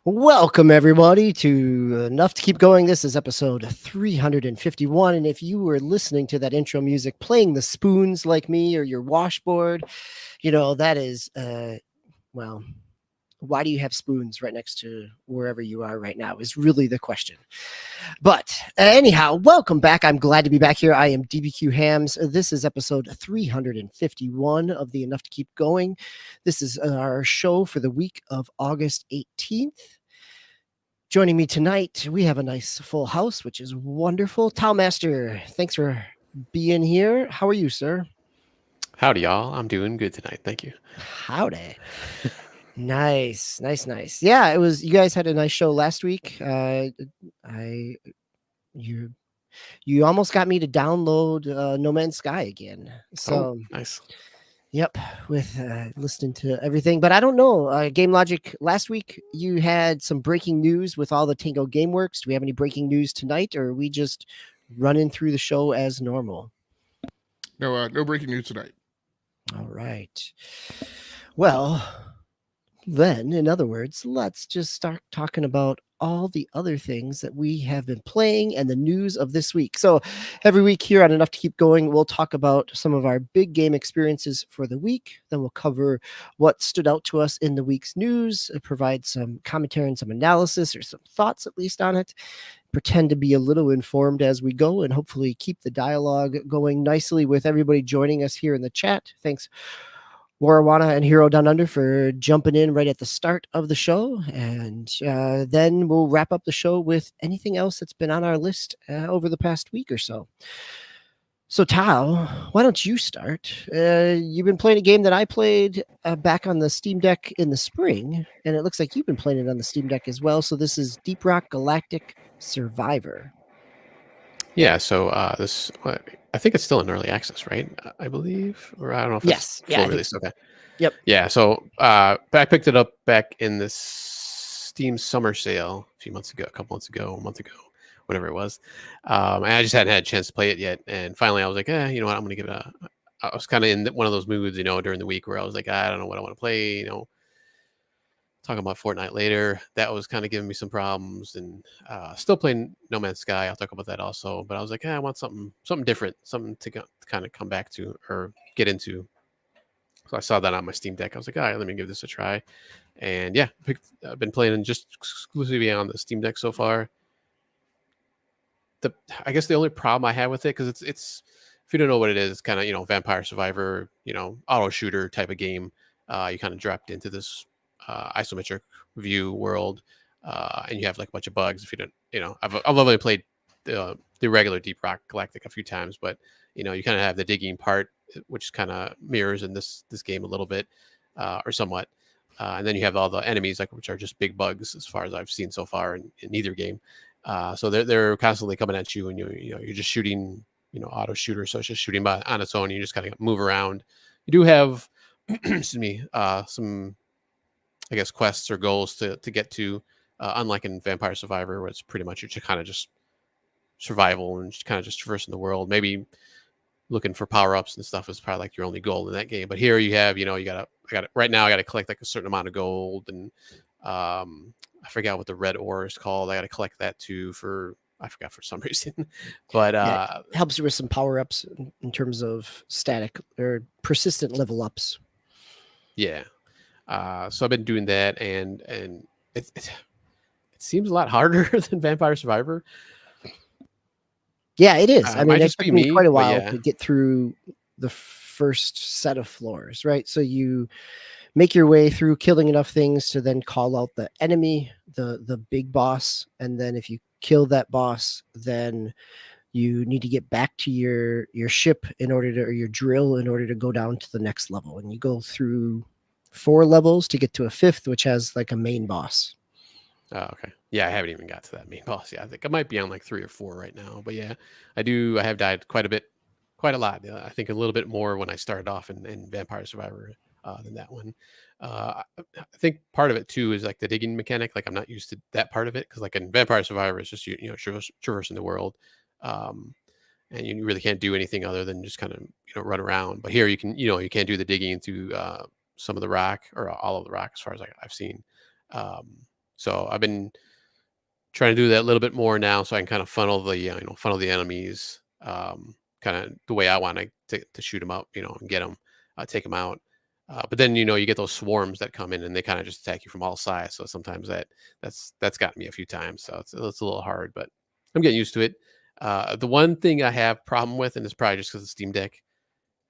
Welcome, everybody, to Enough to Keep Going. This is episode 351. And if you were listening to that intro music playing the spoons like me or your washboard, that is, well, why do you have spoons right next to wherever you are right now is really the question. But anyhow, welcome back. I'm glad to be back here. I am DBQ Hams. This is episode 351 of the Enough to Keep Going. This is our show for the week of August 18th. Joining me tonight, we have a nice full house, which is wonderful. Towmaster, thanks for being here. How are you, sir? Howdy, y'all. I'm doing good tonight. Thank you. Howdy. Nice. Yeah, it was. You guys had a nice show last week. You almost got me to download No Man's Sky again. So nice. Yep, with listening to everything. But I don't know. GameLogIQ, last week you had some breaking news with all the Tango GameWorks. Do we have any breaking news tonight, or are we just running through the show as normal? No breaking news tonight. All right. Well, then, in other words, let's just start talking about all the other things that we have been playing and the news of this week. So every week here on Enough to Keep Going, we'll talk about some of our big game experiences for the week. Then we'll cover what stood out to us in the week's news, provide some commentary and some analysis or some thoughts at least on it, pretend to be a little informed as we go, and hopefully keep the dialogue going nicely with everybody joining us here in the chat. Thanks, Warawana and Hero Down Under, for jumping in right at the start of the show. And then we'll wrap up the show with anything else that's been on our list over the past week or so. So, Tao, why don't you start? You've been playing a game that I played back on the Steam Deck in the spring, and it looks like you've been playing it on the Steam Deck as well. So this is Deep Rock Galactic Survivor. Yeah, so I think it's still in early access, right? I believe, or I don't know if it's full release. So. Okay. Yep. Yeah, so I picked it up back in the Steam summer sale a month ago, whatever it was. And I just hadn't had a chance to play it yet, and finally I was like, you know what, I'm gonna give it a. I was kind of in one of those moods, during the week where I was like, I don't know what I want to play, talking about Fortnite later. That was kind of giving me some problems, and still playing No Man's Sky. I'll talk about that also. But I was like, I want something different, something to kind of come back to or get into. So I saw that on my Steam Deck. I was like, all right, let me give this a try. And yeah, I've been playing just exclusively on the Steam Deck so far. I guess the only problem I have with it, because it's if you don't know what it is, it's kind of Vampire Survivor, auto shooter type of game. You kind of dropped into this isometric view world, and you have like a bunch of bugs. If you don't, I've only played the regular Deep Rock Galactic a few times, but you kind of have the digging part, which kind of mirrors in this game a little bit, or somewhat. And then you have all the enemies, which are just big bugs, as far as I've seen so far in either game. So they're constantly coming at you, and you're just shooting, auto shooter, so it's just shooting on its own. You just kind of move around. You do have, excuse me, some, I guess, quests or goals to get to, unlike in Vampire Survivor, where it's pretty much you're kind of just survival and kind of just traversing the world. Maybe looking for power-ups and stuff is probably like your only goal in that game. But here you have, right now I got to collect like a certain amount of gold, and I forgot what the red ore is called. I got to collect that too I forgot for some reason, but it helps you with some power-ups in terms of static or persistent level ups. Yeah. So I've been doing that, and it seems a lot harder than Vampire Survivor. Yeah, it is. I mean, it took me quite a while to get through the first set of floors, right? So you make your way through killing enough things to then call out the enemy, the big boss, and then if you kill that boss, then you need to get back to your ship or your drill in order to go down to the next level, and you go through 4 levels to get to a 5th, which has like a main boss. Oh, okay. Yeah, I haven't even got to that main boss. Yeah, I think I might be on like 3 or 4 right now. But yeah, I have died quite a lot. I think a little bit more when I started off in Vampire Survivor than that one. I think part of it too is like the digging mechanic. Like I'm not used to that part of it, because like in Vampire Survivor, it's just traversing the world, and you really can't do anything other than just kind of run around. But here you can you can't do the digging into some of the rock, or all of the rock, as far as I've seen. So I've been trying to do that a little bit more now, so I can kind of funnel the funnel the enemies, kind of the way I want to shoot them out, and get them, take them out. But then you get those swarms that come in and they kind of just attack you from all sides. So sometimes that's gotten me a few times. So it's a little hard, but I'm getting used to it. The one thing I have problem with, and it's probably just because of Steam Deck,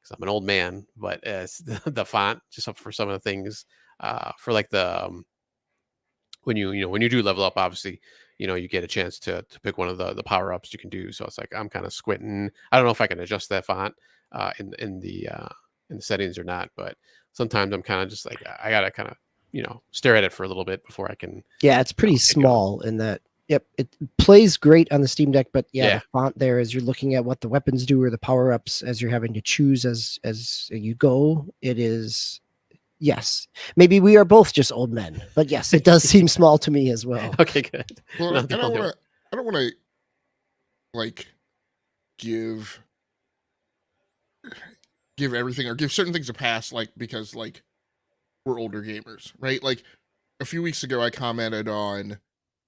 because I'm an old man, but it's the font just for some of the things, for like the when you do level up, obviously, you get a chance to pick one of the power ups you can do. So it's like I'm kind of squinting. I don't know if I can adjust that font in the settings or not, but sometimes I'm kind of just like I gotta kind of stare at it for a little bit before I can. Yeah, it's pretty get going. small in that. Yep, it plays great on the Steam Deck, but yeah, Yeah. the font there as you're looking at what the weapons do or the power ups as you're having to choose as you go, it is. Yes, maybe we are both just old men, but yes, it does seem small to me as well. Okay, good. Well, No, I the don't only- want to. I don't want to like give everything or give certain things a pass, like because like we're older gamers, right? Like a few weeks ago, I commented on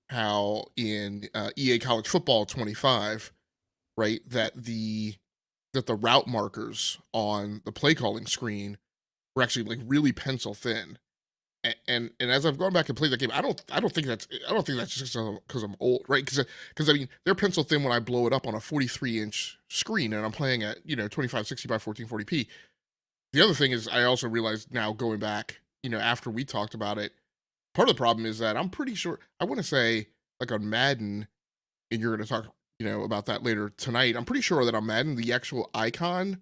how in EA College Football 25, right, that the route markers on the play calling screen were actually like really pencil thin. And as I've gone back and played that game, I don't think that's just because I'm old, right? Because I mean they're pencil thin when I blow it up on a 43-inch screen and I'm playing at 2560 by 1440p. The other thing is I also realized now going back, after we talked about it, part of the problem is that I'm pretty sure I want to say like on Madden, and you're going to talk about that later tonight. I'm pretty sure that on Madden the actual icon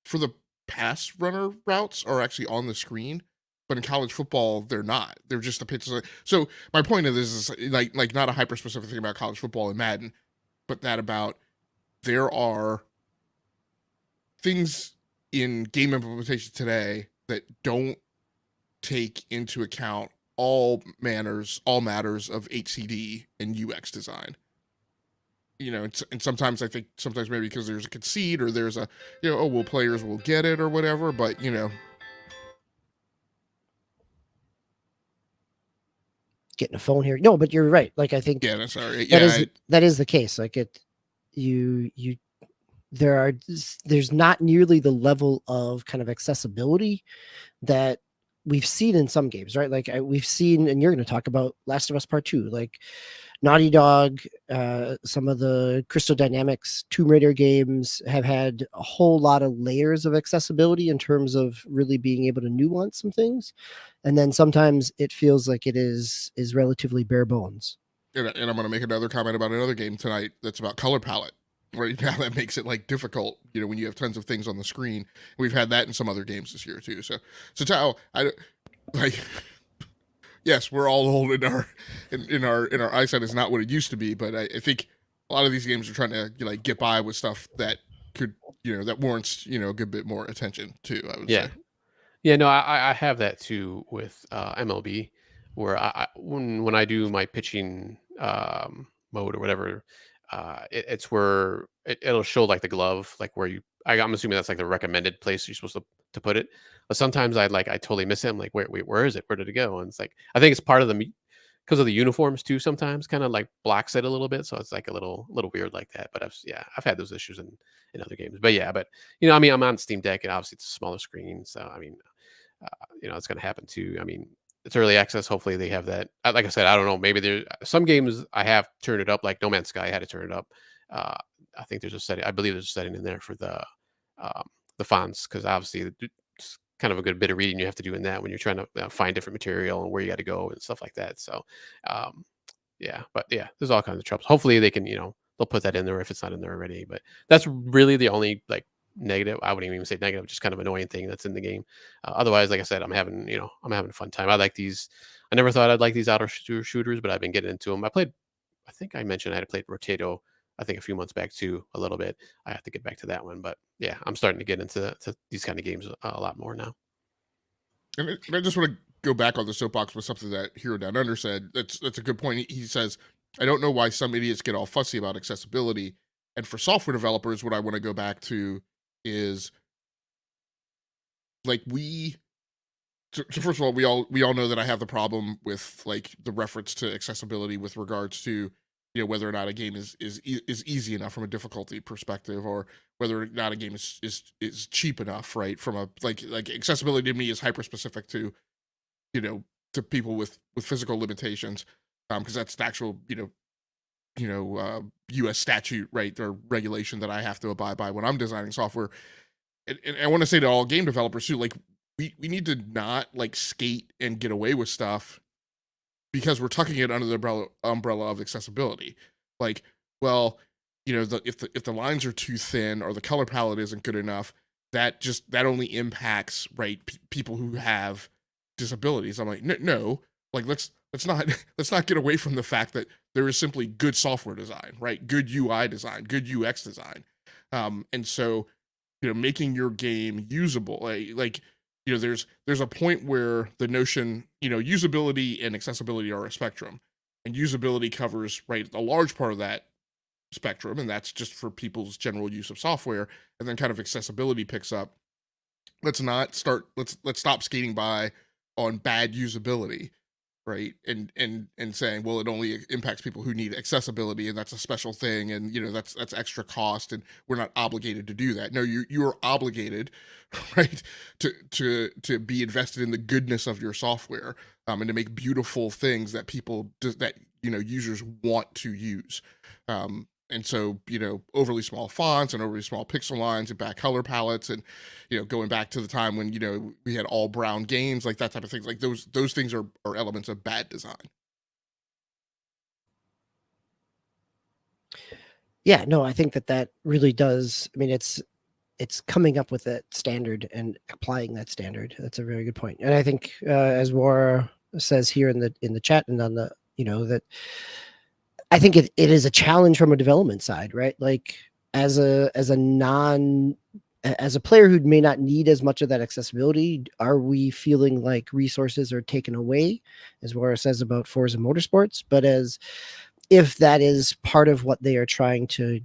for the pass runner routes are actually on the screen, but in college football they're not. They're just the pitches. So my point of this is like not a hyper specific thing about college football and Madden, but that about there are things in game implementation today that don't take into account all matters of HCD and UX design. And sometimes I think maybe because there's a conceit or there's a oh well players will get it or whatever, but Getting a phone here. No, but you're right. Like I think yeah, that's all right. that is the case. Like you there's not nearly the level of kind of accessibility that we've seen in some games, right? Like we've seen, and you're going to talk about Last of Us Part 2, like Naughty Dog, some of the Crystal Dynamics Tomb Raider games have had a whole lot of layers of accessibility in terms of really being able to nuance some things. And then sometimes it feels like it is relatively bare bones. And I'm going to make another comment about another game tonight that's about color palette. Right now, that makes it like difficult, when you have tons of things on the screen. We've had that in some other games this year too. So Tao, I like. Yes, we're all old in our eyesight is not what it used to be, but I think a lot of these games are trying to like get by with stuff that could that warrants a good bit more attention too. I would say. Yeah, no, I have that too with MLB, where when I do my pitching mode or whatever, it's where it'll show like the glove, like where I'm assuming that's like the recommended place you're supposed to put it. But sometimes I totally miss it. I'm like, wait, where is it? Where did it go? And it's like I think it's part of because of the uniforms too. Sometimes kind of like blocks it a little bit, so it's like a little weird like that. But I've had those issues in other games. But I mean I'm on Steam Deck and obviously it's a smaller screen, so I mean it's going to happen too. I mean, it's early access. Hopefully they have that. Like I said, I don't know. Maybe there's some games I have turned it up, like No Man's Sky. I had to turn it up. I think there's a setting. I believe there's a setting in there for the fonts, because obviously it's kind of a good bit of reading you have to do in that when you're trying to find different material and where you got to go and stuff like that. So, there's all kinds of troubles. Hopefully they can, they'll put that in there if it's not in there already. But that's really the only negative. I wouldn't even say negative, just kind of annoying thing that's in the game. Otherwise, like I said, I'm having a fun time. I like these. I never thought I'd like these auto shooters, but I've been getting into them. I think I mentioned I had played Rotato, I think a few months back too, a little bit. I have to get back to that one, but yeah, I'm starting to get into these kind of games a lot more now. And I just want to go back on the soapbox with something that Hero Down Under said. That's a good point. He says, I don't know why some idiots get all fussy about accessibility. And for software developers, what I want to go back to is like we so first of all, we all know that I have the problem with like the reference to accessibility with regards to whether or not a game is easy enough from a difficulty perspective, or whether or not a game is cheap enough, right? From a like accessibility to me is hyper specific to to people with physical limitations, because that's the actual U.S. statute, right, or regulation that I have to abide by when I'm designing software. And I want to say to all game developers too, like we need to not like skate and get away with stuff because we're tucking it under the umbrella of accessibility. Like, well, if the lines are too thin or the color palette isn't good enough, that only impacts, right, people who have disabilities. I'm like, no, like let's not get away from the fact that there is simply good software design, right? Good UI design, good UX design. And so, making your game usable, like there's a point where the notion, usability and accessibility are a spectrum, and usability covers, right, a large part of that spectrum, and that's just for people's general use of software. And then kind of accessibility picks up. Let's stop skating by on bad usability, right? And saying, well, it only impacts people who need accessibility, and that's a special thing, and that's extra cost, and we're not obligated to do that. No, you are obligated, right, to be invested in the goodness of your software, and to make beautiful things that users want to use. And so, overly small fonts and overly small pixel lines and bad color palettes, and going back to the time when we had all brown games, like that type of things, like those things are elements of bad design. Yeah, no, I think that really does. I mean, it's coming up with that standard and applying that standard. That's a very good point. And I think, as Wara says here in the chat and on the, that I think it is a challenge from a development side, right? Like as a player who may not need as much of that accessibility, are we feeling like resources are taken away, as Wara says about Forza Motorsports? But as if that is part of what they are trying to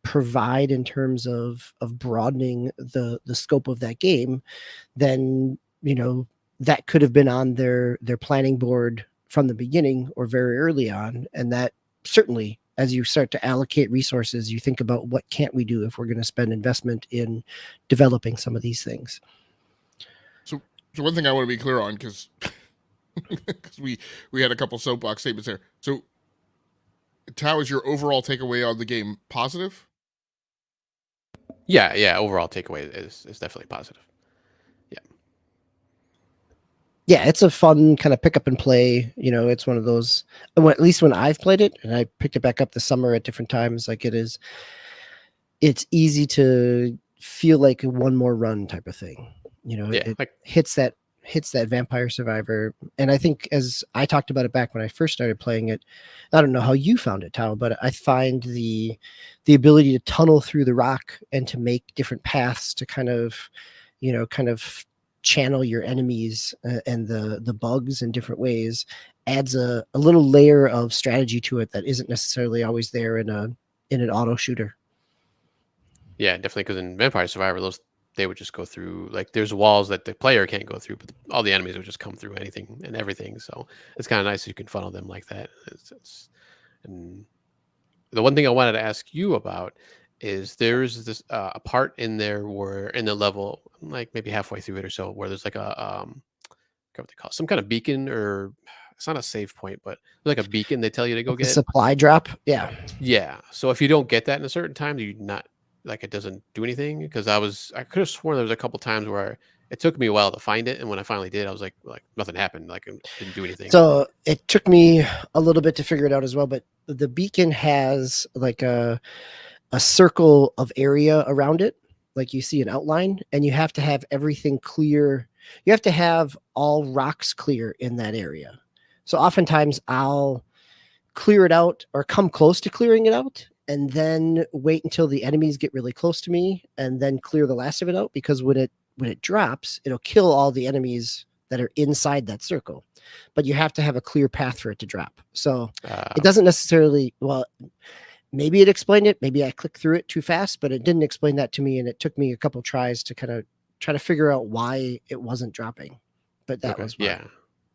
provide in terms of broadening the scope of that game, then that could have been on their planning board from the beginning or very early on. And that certainly, as you start to allocate resources, you think about what can't we do if we're going to spend investment in developing some of these things. So one thing I want to be clear on, because we had a couple soapbox statements there. So Tao, is your overall takeaway on the game positive? Yeah. Overall takeaway is definitely positive. Yeah, it's a fun kind of pick up and play. It's one of those, at least when I've played it, and I picked it back up this summer at different times, like it's easy to feel like a one more run type of thing. It hits that Vampire Survivor. And I think, as I talked about it back when I first started playing it, I don't know how you found it, Tao, but I find the ability to tunnel through the rock and to make different paths to kind of channel your enemies and the bugs in different ways adds a little layer of strategy to it that isn't necessarily always there in an auto shooter. Yeah, definitely, because in Vampire Survivor, they would just go through, like, there's walls that the player can't go through, but all the enemies would just come through anything and everything. So it's kind of nice you can funnel them like that. And the one thing I wanted to ask you about is there's this a part in there where in the level, like maybe halfway through it or so, where there's like a what they call it, some kind of beacon, or it's not a save point, but like a beacon they tell you to go get. Supply drop. Yeah. So if you don't get that in a certain time, you not, like, it doesn't do anything? Because I could have sworn there was a couple times where it took me a while to find it, and when I finally did, I was like nothing happened, like it didn't do anything. So it took me a little bit to figure it out as well, but the beacon has like a circle of area around it, like you see an outline, and you have to have everything clear. You have to have all rocks clear in that area. So oftentimes I'll clear it out or come close to clearing it out, and then wait until the enemies get really close to me and then clear the last of it out, because when it drops, it'll kill all the enemies that are inside that circle. But you have to have a clear path for it to drop. So it doesn't necessarily, well, maybe it explained it. Maybe I clicked through it too fast, but it didn't explain that to me. And it took me a couple tries to kind of try to figure out why it wasn't dropping. but that Okay. was mine.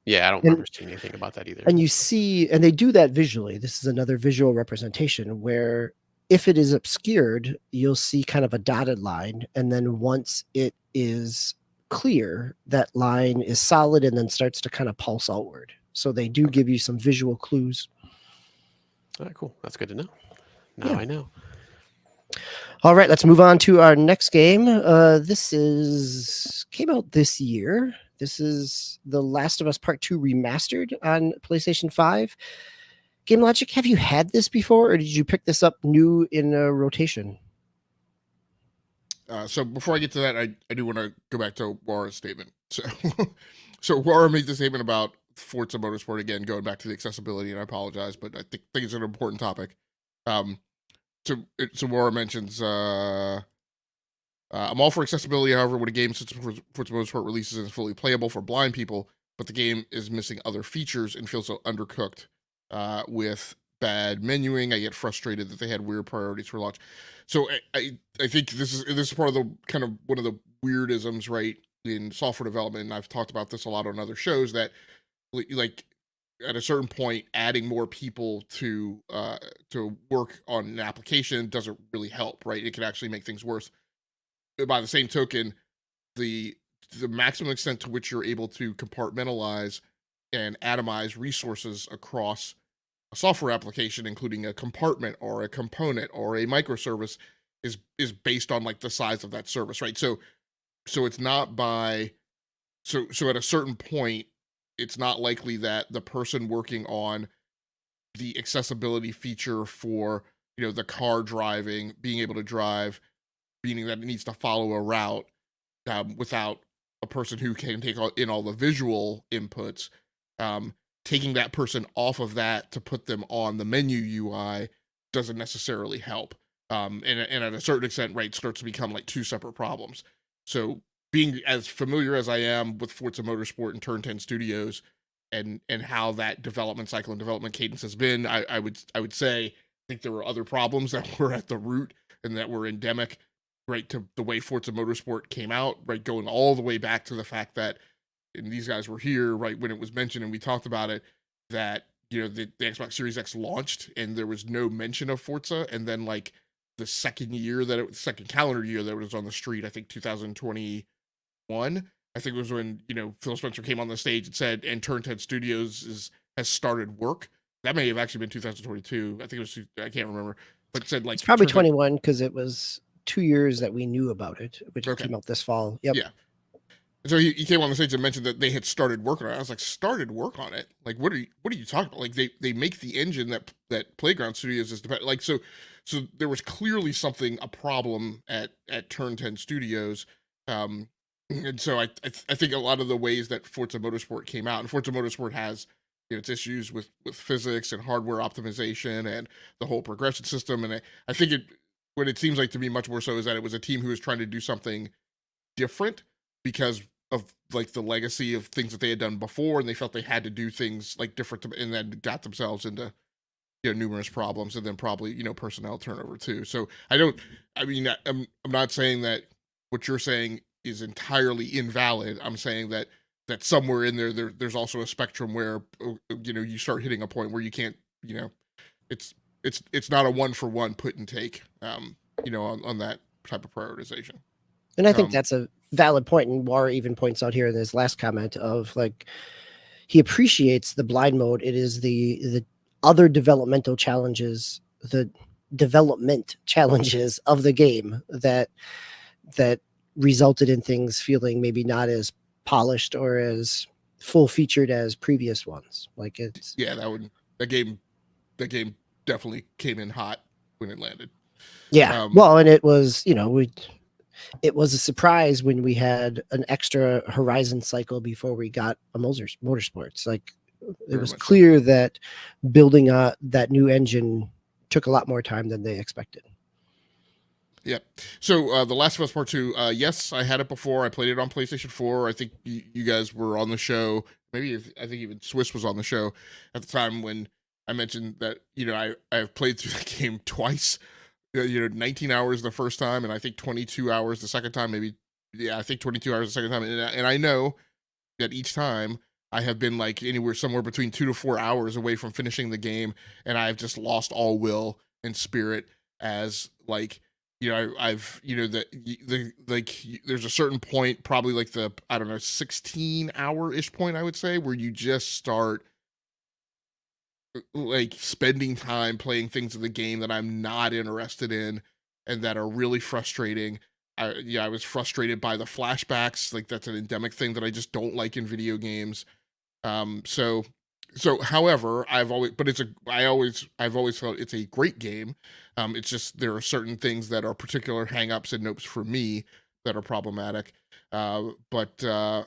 Yeah, I don't And remember seeing anything about that either. and you see, and they do that visually. This is another visual representation where if it is obscured, you'll see kind of a dotted line, and then once it is clear, that line is solid and then starts to kind of pulse outward. So they do give you some visual clues. All right, cool. That's good to know. Now Yeah. I know. All right, let's move on to our next game. Came out this year. This is The Last of Us Part 2 Remastered on PlayStation 5. GameLogIQ, have you had this before, or did you pick this up new in a rotation? So before I get to that, I do want to go back to Wara's statement. So Wara made the statement about Forza Motorsport again, going back to the accessibility, and I apologize, but I think it's an important topic. So Wara mentions, I'm all for accessibility. However, when a game such as Forza Motorsport releases and is fully playable for blind people, but the game is missing other features and feels so undercooked with bad menuing, I get frustrated that they had weird priorities for launch. So I think this is part of the kind of one of the weirdisms, right, in software development. And I've talked about this a lot on other shows, that like at a certain point, adding more people to work on an application doesn't really help, right? It can actually make things worse. By the same token, the maximum extent to which you're able to compartmentalize and atomize resources across a software application, including a compartment or a component or a microservice, is based on like the size of that service, right? So it's not by so at a certain point, it's not likely that the person working on the accessibility feature for, the car driving, being able to drive, meaning that it needs to follow a route, without a person who can take in all the visual inputs, taking that person off of that to put them on the menu UI doesn't necessarily help. And at a certain extent, right, starts to become like two separate problems. So being as familiar as I am with Forza Motorsport and Turn 10 Studios and how that development cycle and development cadence has been, I would say I think there were other problems that were at the root and that were endemic, right, to the way Forza Motorsport came out, right, going all the way back to the fact that, and these guys were here, right, when it was mentioned and we talked about it, that, the Xbox Series X launched and there was no mention of Forza. And then like the second calendar year that it was on the street, I think 2021, I think it was when, Phil Spencer came on the stage and said, and Turn 10 Studios has started work. That may have actually been 2022. I think it was, I can't remember, but said like It's probably Turn 10 21 because it was 2 years that we knew about it, which came out this fall. Yep. Yeah. So he came on the stage and mentioned that they had started working on it. I was like, started work on it? Like, what are you talking about? Like, they make the engine that Playground Studios is dependent. Like, so there was clearly a problem at Turn 10 Studios. And so I think a lot of the ways that Forza Motorsport came out, and Forza Motorsport has, its issues with physics and hardware optimization and the whole progression system. And I think what it seems like to me much more so is that it was a team who was trying to do something different because of like the legacy of things that they had done before, and they felt they had to do things like different, and then got themselves into numerous problems, and then probably personnel turnover too. So I'm not saying that what you're saying is entirely invalid. I'm saying that somewhere in there's also a spectrum where you start hitting a point where you can't, it's not a one for one put and take, on that type of prioritization. And I think that's a valid point. And Wara even points out here in his last comment of like, he appreciates the blind mode. It is the other developmental challenges, the development challenges of the game that resulted in things feeling maybe not as polished or as full featured as previous ones. Like it's that game definitely came in hot when it landed. Yeah. Well, and it was, it was a surprise when we had an extra Horizon cycle before we got a Motorsports. Like it was clear that building that new engine took a lot more time than they expected. Yeah. So The Last of Us Part 2, yes, I had it before. I played it on PlayStation 4. I think you guys were on the show. Maybe I think even Swiss was on the show at the time when I mentioned that, I've played through the game twice. 19 hours the first time, and I think 22 hours the second time. I think 22 hours the second time. And I know that each time I have been like anywhere somewhere between 2 to 4 hours away from finishing the game, and I've just lost all will and spirit as like I've the like there's a certain point, probably like the I don't know 16-hour-ish point, I would say, where you just start like spending time playing things in the game that I'm not interested in and that are really frustrating. I was frustrated by the flashbacks. Like that's an endemic thing that I just don't like in video games. So however, I've always felt it's a great game. It's just there are certain things that are particular hangups and nopes for me that are problematic. But I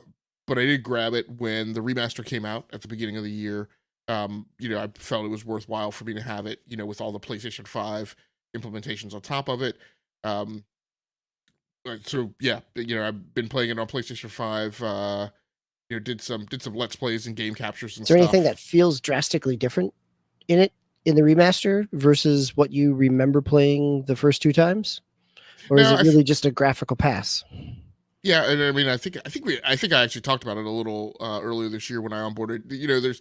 did grab it when the remaster came out at the beginning of the year. I felt it was worthwhile for me to have it, with all the PlayStation 5 implementations on top of it. So yeah, I've been playing it on PlayStation 5. Did some let's plays and game captures and Is there stuff. anything that feels drastically different in it in the remaster versus what you remember playing the first 2 times? Or is No, it really just a graphical pass? Yeah, and I mean, I think I actually talked about it a little earlier this year when I onboarded.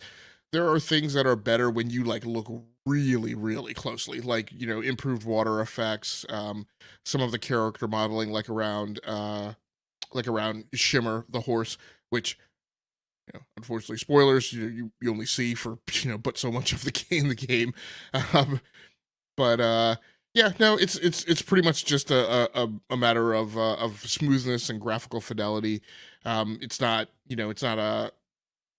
There are things that are better when you like look really, really closely, like improved water effects, some of the character modeling, like around Shimmer the horse, which unfortunately, spoilers, you only see for but so much of the game. Um, but yeah, no, it's pretty much just a matter of smoothness and graphical fidelity. It's not it's not a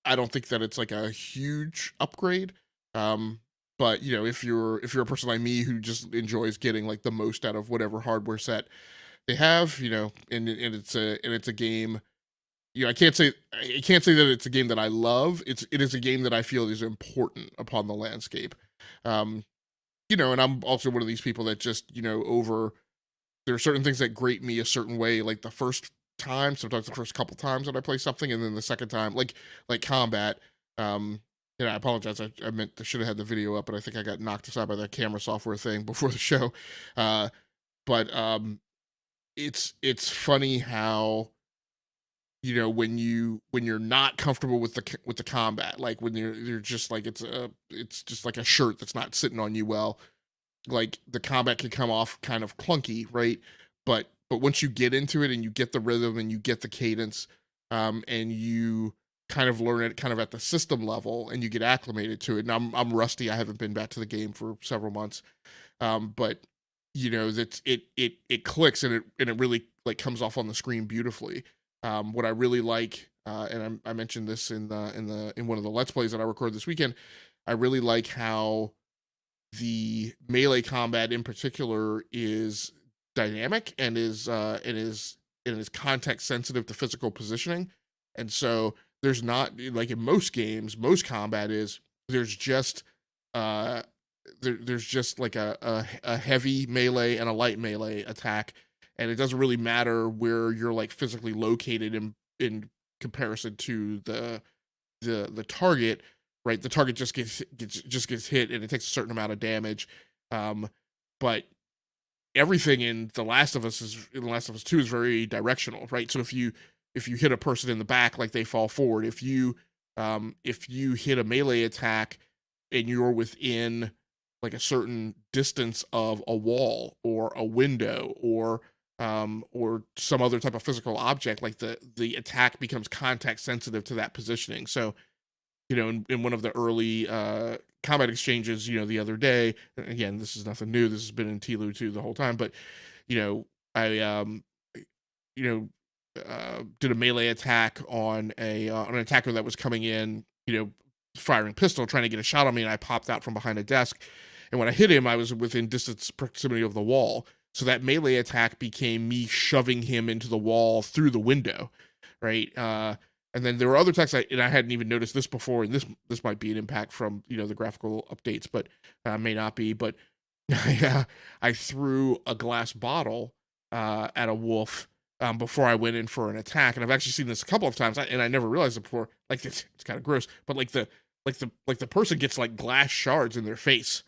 I don't think that it's like a huge upgrade. But if you're a person like me who just enjoys getting like the most out of whatever hardware set they have, and it's a game. I can't say that it's a game that I love. It is a game that I feel is important upon the landscape. Um, and I'm also one of these people that just, there are certain things that grate me a certain way, like the first time, sometimes the first couple times that I play something, and then the second time, like combat. I apologize. I meant I should have had the video up, but I think I got knocked aside by that camera software thing before the show. But it's funny how when you're not comfortable with the combat, like when you're just like it's just like a shirt that's not sitting on you well, like the combat can come off kind of clunky, right? But once you get into it and you get the rhythm and you get the cadence, and you kind of learn it kind of at the system level and you get acclimated to it. And I'm rusty. I haven't been back to the game for several months. But that's it clicks and it really like comes off on the screen beautifully. What I really like, and I mentioned this in one of the Let's Plays that I recorded this weekend, I really like how the melee combat in particular is dynamic and is context sensitive to physical positioning. And so there's not like in most games, most combat is there's just there's just like a heavy melee and a light melee attack, and it doesn't really matter where you're like physically located in comparison to the target, right? The target just gets hit and it takes a certain amount of damage. But everything in The Last of Us 2 is very directional, right? So if you hit a person in the back, like they fall forward. If you hit a melee attack and you're within like a certain distance of a wall or a window or some other type of physical object, like the attack becomes context sensitive to that positioning. So, in one of the early combat exchanges, the other day, again, this is nothing new. This has been in TLU 2 the whole time, but I did a melee attack on an attacker that was coming in, firing pistol, trying to get a shot on me, and I popped out from behind a desk. And when I hit him, I was within distance proximity of the wall. So that melee attack became me shoving him into the wall through the window, right? And then there were other attacks, and I hadn't even noticed this before, and this might be an impact from the graphical updates, but may not be. But I threw a glass bottle at a wolf before I went in for an attack, and I've actually seen this a couple of times, and I never realized it before. Like it's kind of gross, but like the person gets like glass shards in their face.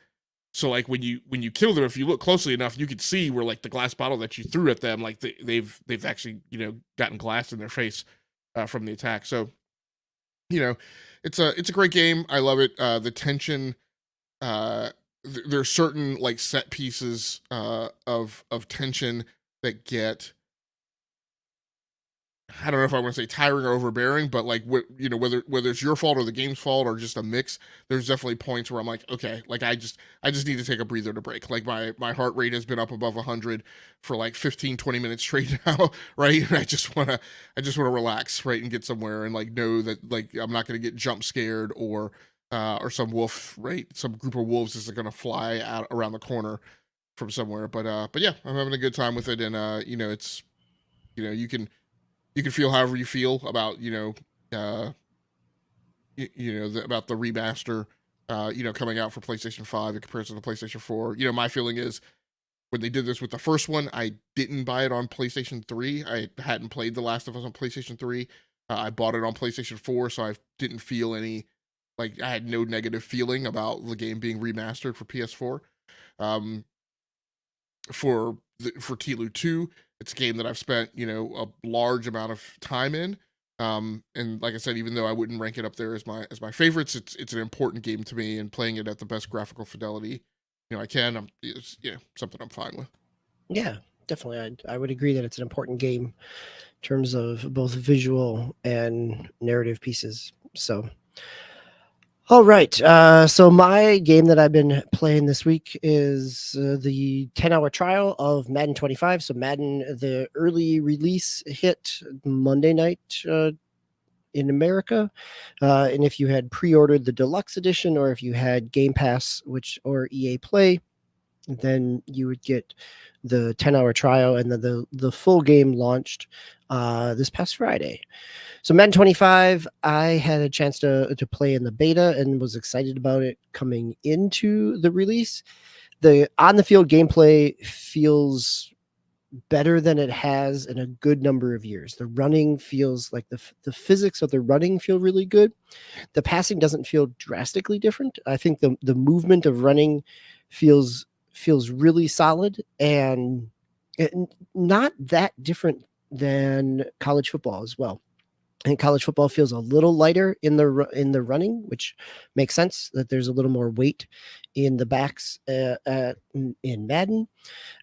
So like when you kill them, if you look closely enough, you can see where like the glass bottle that you threw at them, like they've actually gotten glass in their face from the attack. So it's a great game. I love it. The tension, there's certain like set pieces of tension that get, I don't know if I want to say tiring or overbearing, but like whether it's your fault or the game's fault or just a mix, there's definitely points where I'm like, okay, like I just need to take a breather to break. Like my heart rate has been up above 100 for like 15-20 minutes straight now, right? And I just want to relax, right, and get somewhere and like know that like I'm not going to get jump scared or some wolf, right? Some group of wolves is going to fly out around the corner from somewhere. But yeah, I'm having a good time with it, and it's you can feel however you feel about about the remaster coming out for PlayStation 5 in comparison to PlayStation 4. My feeling is when they did this with the first one, I didn't buy it on PlayStation 3. I hadn't played The Last of Us on PlayStation 3. I bought it on PlayStation 4, so I didn't feel any, like, I had no negative feeling about the game being remastered for PS4. For Tilu 2, it's a game that I've spent a large amount of time in, and like I said, even though I wouldn't rank it up there as my favorites, it's an important game to me, and playing it at the best graphical fidelity I can, it's something I'm fine with. Yeah, definitely. I would agree that it's an important game in terms of both visual and narrative pieces. So, all right. So my game that I've been playing this week is the 10-hour trial of Madden 25. So Madden, the early release hit Monday night in America. And if you had pre-ordered the deluxe edition, or if you had Game Pass, or EA Play, then you would get the 10-hour trial, and then the full game launched this past Friday. So Madden 25, I had a chance to play in the beta and was excited about it coming into the release. The on-the-field gameplay feels better than it has in a good number of years. The running feels like the physics of the running feel really good. The passing doesn't feel drastically different. I think the movement of running feels really solid and not that different than college football as well. And college football feels a little lighter in the running, which makes sense that there's a little more weight in the backs in Madden.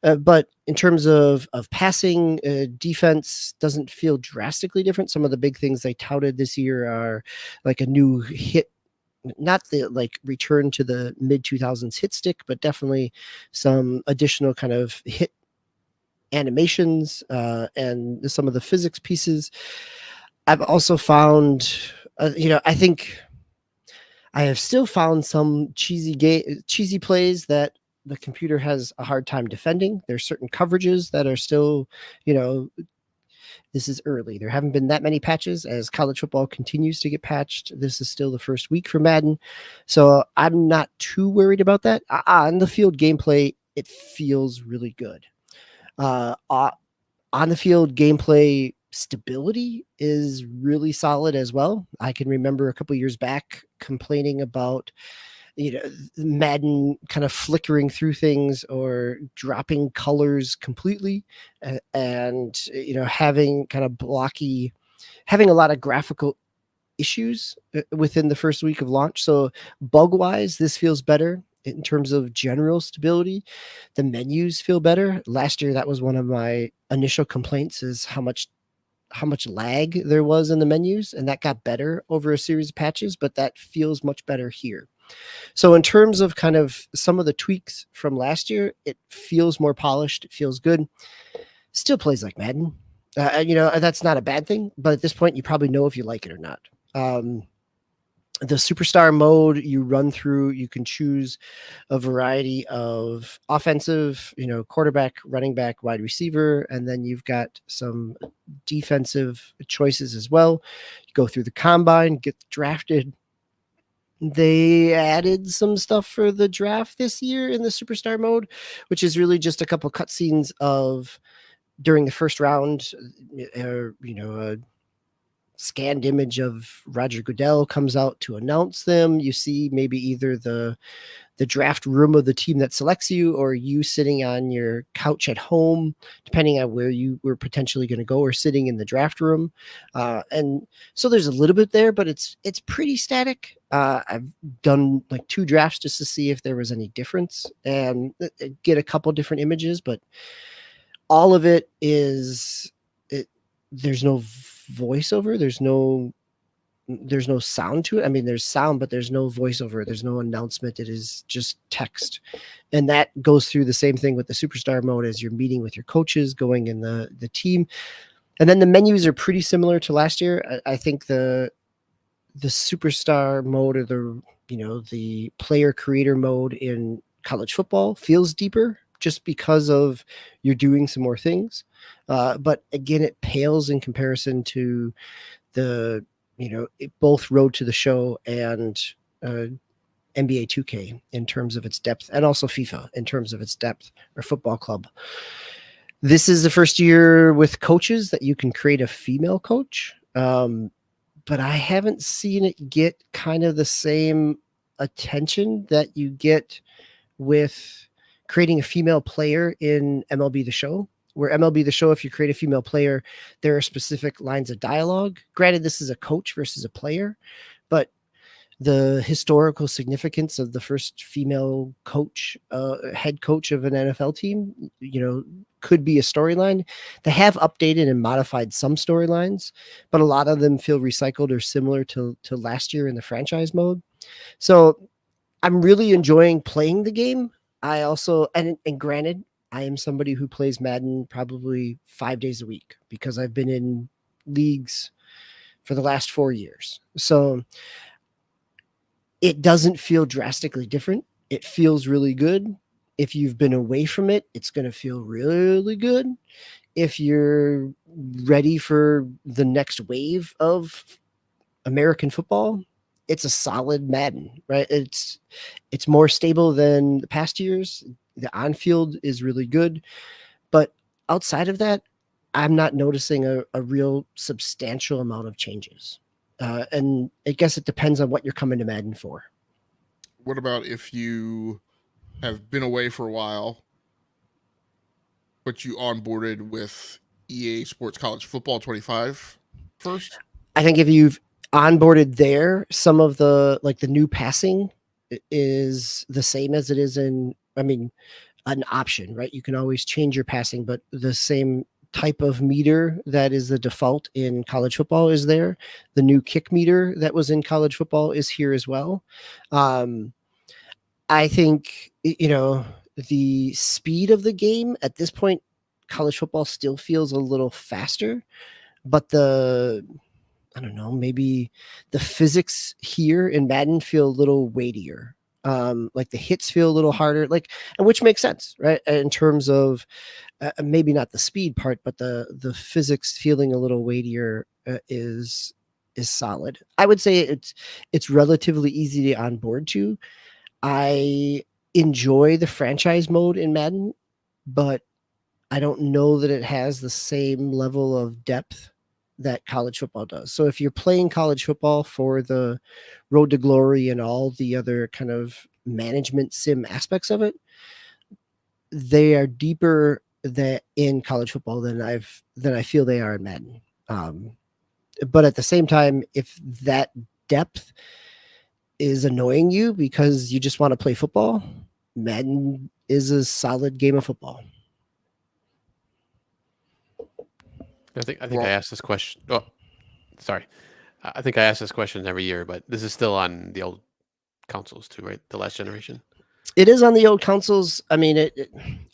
But in terms of passing, defense doesn't feel drastically different. Some of the big things they touted this year are like a new hit, not the like return to the mid 2000s hit stick, but definitely some additional kind of hit animations and some of the physics pieces. I've also found, I think I have still found some cheesy plays that the computer has a hard time defending. There's certain coverages that are still, this is early. There haven't been that many patches as college football continues to get patched. This is still the first week for Madden. So I'm not too worried about that. On the field gameplay, it feels really good. On the field gameplay stability is really solid as well. I can remember a couple years back complaining about Madden kind of flickering through things or dropping colors completely, and having kind of having a lot of graphical issues within the first week of launch. So bug wise, this feels better. In terms of general stability, the menus feel better. Last year, that was one of my initial complaints, is how much lag there was in the menus, and that got better over a series of patches, but that feels much better here. So in terms of kind of some of the tweaks from last year, it feels more polished. It feels good. Still plays like Madden. That's not a bad thing, but at this point, you probably know if you like it or not. The superstar mode you run through, you can choose a variety of offensive, quarterback, running back, wide receiver, and then you've got some defensive choices as well. You go through the combine, get drafted. They added some stuff for the draft this year in the superstar mode, which is really just a couple cutscenes of during the first round, a scanned image of Roger Goodell comes out to announce them. You see maybe either the the draft room of the team that selects you, or you sitting on your couch at home, depending on where you were potentially going to go, or sitting in the draft room. And so there's a little bit there, but it's pretty static. I've done like 2 drafts just to see if there was any difference and get a couple different images, but all of it is there's no voiceover, there's no sound to it. I mean, there's sound, but there's no voiceover, there's no announcement. It is just text. And that goes through the same thing with the superstar mode as you're meeting with your coaches, going in the team. And then the menus are pretty similar to last year. I think the superstar mode, or the player creator mode in college football feels deeper just because of you're doing some more things. But again, it pales in comparison to both Road to the Show and NBA 2K in terms of its depth, and also FIFA in terms of its depth, or Football Club. This is the first year with coaches that you can create a female coach. But I haven't seen it get kind of the same attention that you get with creating a female player in MLB The Show. Where MLB The Show, if you create a female player, there are specific lines of dialogue. Granted, this is a coach versus a player, but the historical significance of the first female coach, head coach of an NFL team, could be a storyline. They have updated and modified some storylines, but a lot of them feel recycled or similar to last year in the franchise mode. So I'm really enjoying playing the game. I also, and granted, I am somebody who plays Madden probably 5 days a week because I've been in leagues for the last 4 years. So it doesn't feel drastically different. It feels really good. If you've been away from it, it's going to feel really good. If you're ready for the next wave of American football, it's a solid Madden, right? It's more stable than the past years. The on-field is really good. But outside of that, I'm not noticing a real substantial amount of changes. And I guess it depends on what you're coming to Madden for. What about if you have been away for a while, but you onboarded with EA Sports College Football 25 first? I think if you've onboarded there, some of the new passing is the same as it is in, an option, right? You can always change your passing, but the same type of meter that is the default in college football is there. The new kick meter that was in college football is here as well. I think, the speed of the game at this point, college football still feels a little faster, but maybe the physics here in Madden feel a little weightier. Like the hits feel a little harder, and which makes sense, right? In terms of maybe not the speed part, but the physics feeling a little weightier is solid. I would say it's relatively easy to onboard to. I enjoy the franchise mode in Madden, but I don't know that it has the same level of depth that college football does. So if you're playing college football for the road to glory and all the other kind of management sim aspects of it, they are deeper in college football than I feel they are in Madden. But at the same time, if that depth is annoying you because you just want to play football, Madden is a solid game of football. I think I asked this question. Oh, sorry. I think I ask this question every year, but this is still on the old consoles too, right? The last generation. It is on the old consoles. I mean,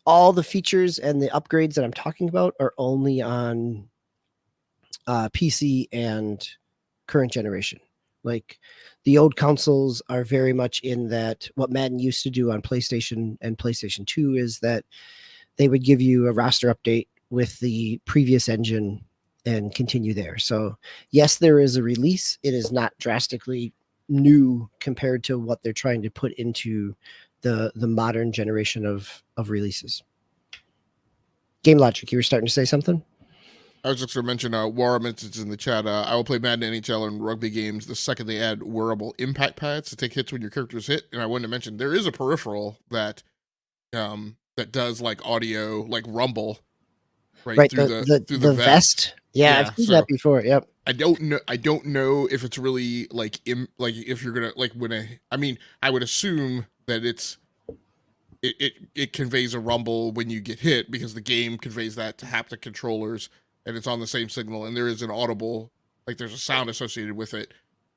all the features and the upgrades that I'm talking about are only on PC and current generation. Like the old consoles are very much in that what Madden used to do on PlayStation and PlayStation 2 is that they would give you a roster update with the previous engine and continue there. So yes, there is a release. It is not drastically new compared to what they're trying to put into the modern generation of releases. GameLogIQ, you were starting to say something? I was just going to mention, Warren mentions in the chat, I will play Madden, NHL, and rugby games the second they add wearable impact pads to take hits when your character's hit. And I wanted to mention there is a peripheral that does like audio, like rumble, right, through the vest. Yeah, I've seen that before. Yep. I don't know if it's really like if you're gonna like I would assume that it conveys a rumble when you get hit because the game conveys that to haptic controllers and it's on the same signal and there is an audible, like there's a sound associated with it.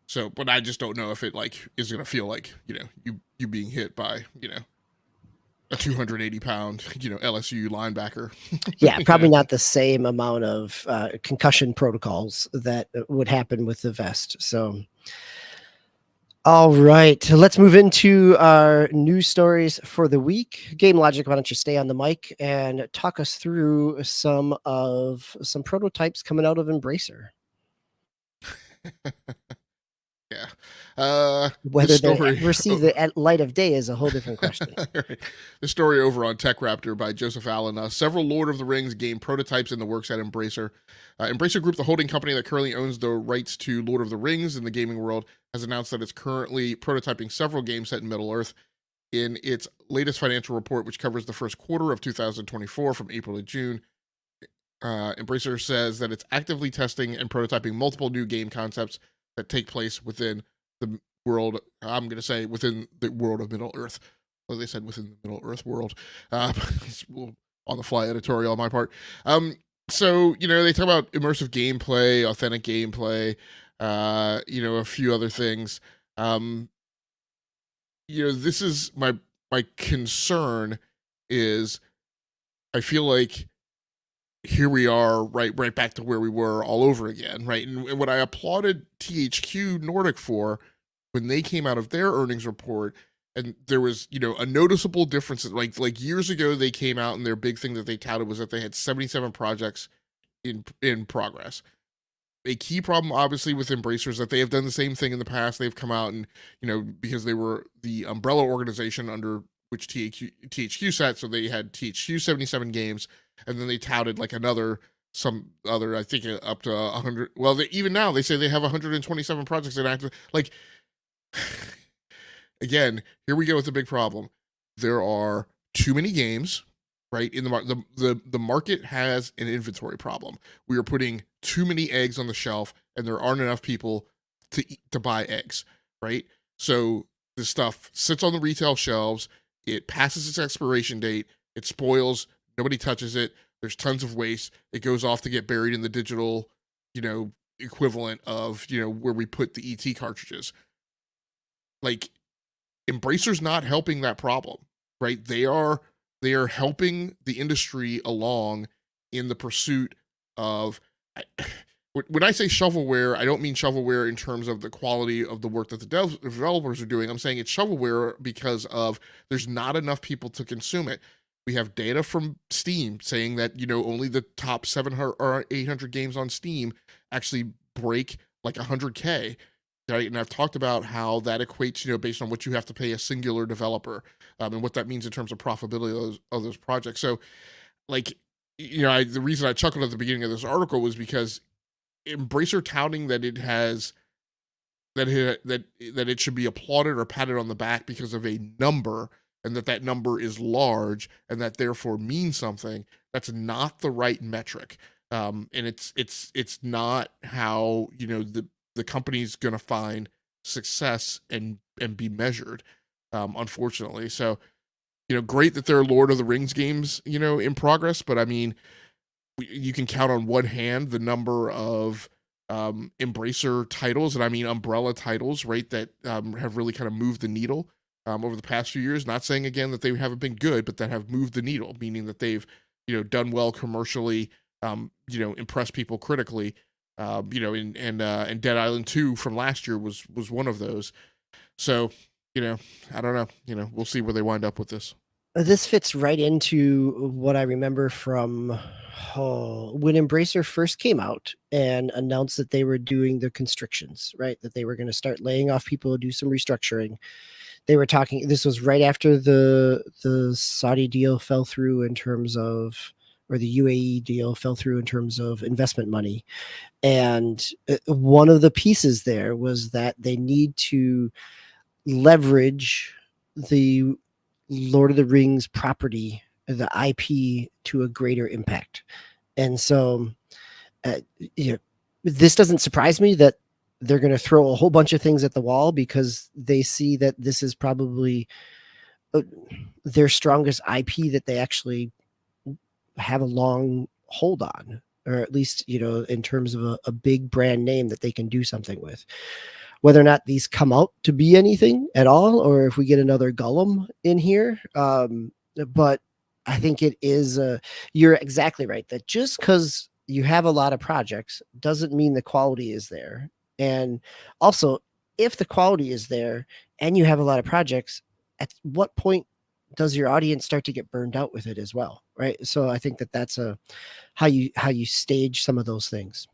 So, but I just don't know if it like is gonna feel like you being hit by a 280-pound LSU linebacker. Yeah, probably not the same amount of concussion protocols that would happen with the vest. So, all right, let's move into our news stories for the week. GameLogIQ, why don't you stay on the mic and talk us through some prototypes coming out of Embracer? Yeah. Whether they ever see the light of day is a whole different question. Right. The story over on Tech Raptor by Joseph Allen. Several Lord of the Rings game prototypes in the works at Embracer. Embracer Group, the holding company that currently owns the rights to Lord of the Rings in the gaming world, has announced that it's currently prototyping several games set in Middle-earth. In its latest financial report, which covers the first quarter of 2024 from April to June, Embracer says that it's actively testing and prototyping multiple new game concepts that take place within the world. I'm going to say within the world of Middle-earth. Well, they said within the Middle-earth world. On the fly editorial on my part. So, they talk about immersive gameplay, authentic gameplay, a few other things. This is my concern is I feel like here we are right back to where we were all over again, right? And what I applauded THQ Nordic for when they came out of their earnings report, and there was, a noticeable difference. Like years ago, they came out and their big thing that they touted was that they had 77 projects in progress. A key problem, obviously, with Embracer is that they have done the same thing in the past. They've come out and, because they were the umbrella organization under which THQ sat, so they had THQ 77 games, and then they touted like some other, I think up to 100. Well, even now they say they have 127 projects that active. Like, again, here we go with the big problem. There are too many games, right? In the market has an inventory problem. We are putting too many eggs on the shelf, and there aren't enough people to buy eggs, right? So this stuff sits on the retail shelves. It passes its expiration date. It spoils. Nobody touches it. There's tons of waste. It goes off to get buried in the digital, equivalent of, where we put the ET cartridges. Like, Embracer's not helping that problem, right? They are helping the industry along in the pursuit of. When I say shovelware, I don't mean shovelware in terms of the quality of the work that the developers are doing. I'm saying it's shovelware because of there's not enough people to consume it. We have data from Steam saying that, only the top 700 or 800 games on Steam actually break like 100K. Right? And I've talked about how that equates, based on what you have to pay a singular developer, and what that means in terms of profitability of those projects. So, like, the reason I chuckled at the beginning of this article was because Embracer touting that it has that it should be applauded or patted on the back because of a number, and that number is large and that therefore means something. That's not the right metric, and it's not how the company's going to find success and be measured, unfortunately. So, great that there are Lord of the Rings games, in progress, but I mean, you can count on one hand the number of Embracer titles, and I mean umbrella titles, right, that have really kind of moved the needle over the past few years. Not saying again that they haven't been good, but that have moved the needle, meaning that they've done well commercially, impressed people critically. And Dead Island 2 from last year was one of those. So, I don't know. We'll see where they wind up with this. This fits right into what I remember from when Embracer first came out and announced that they were doing the constrictions, right? That they were going to start laying off people, do some restructuring. They were talking, this was right after the Saudi deal fell through in terms of or the UAE deal fell through in terms of investment money. And one of the pieces there was that they need to leverage the Lord of the Rings property, the IP, to a greater impact. And so, you know, this doesn't surprise me that they're going to throw a whole bunch of things at the wall, because they see that this is probably their strongest IP that they actually have a long hold on, or at least, in terms of a big brand name that they can do something with. Whether or not these come out to be anything at all, or if we get another Gollum in here. But I think it is, you're exactly right, that just because you have a lot of projects doesn't mean the quality is there. And also, if the quality is there and you have a lot of projects, at what point does your audience start to get burned out with it as well? Right. So I think that that's how you stage some of those things.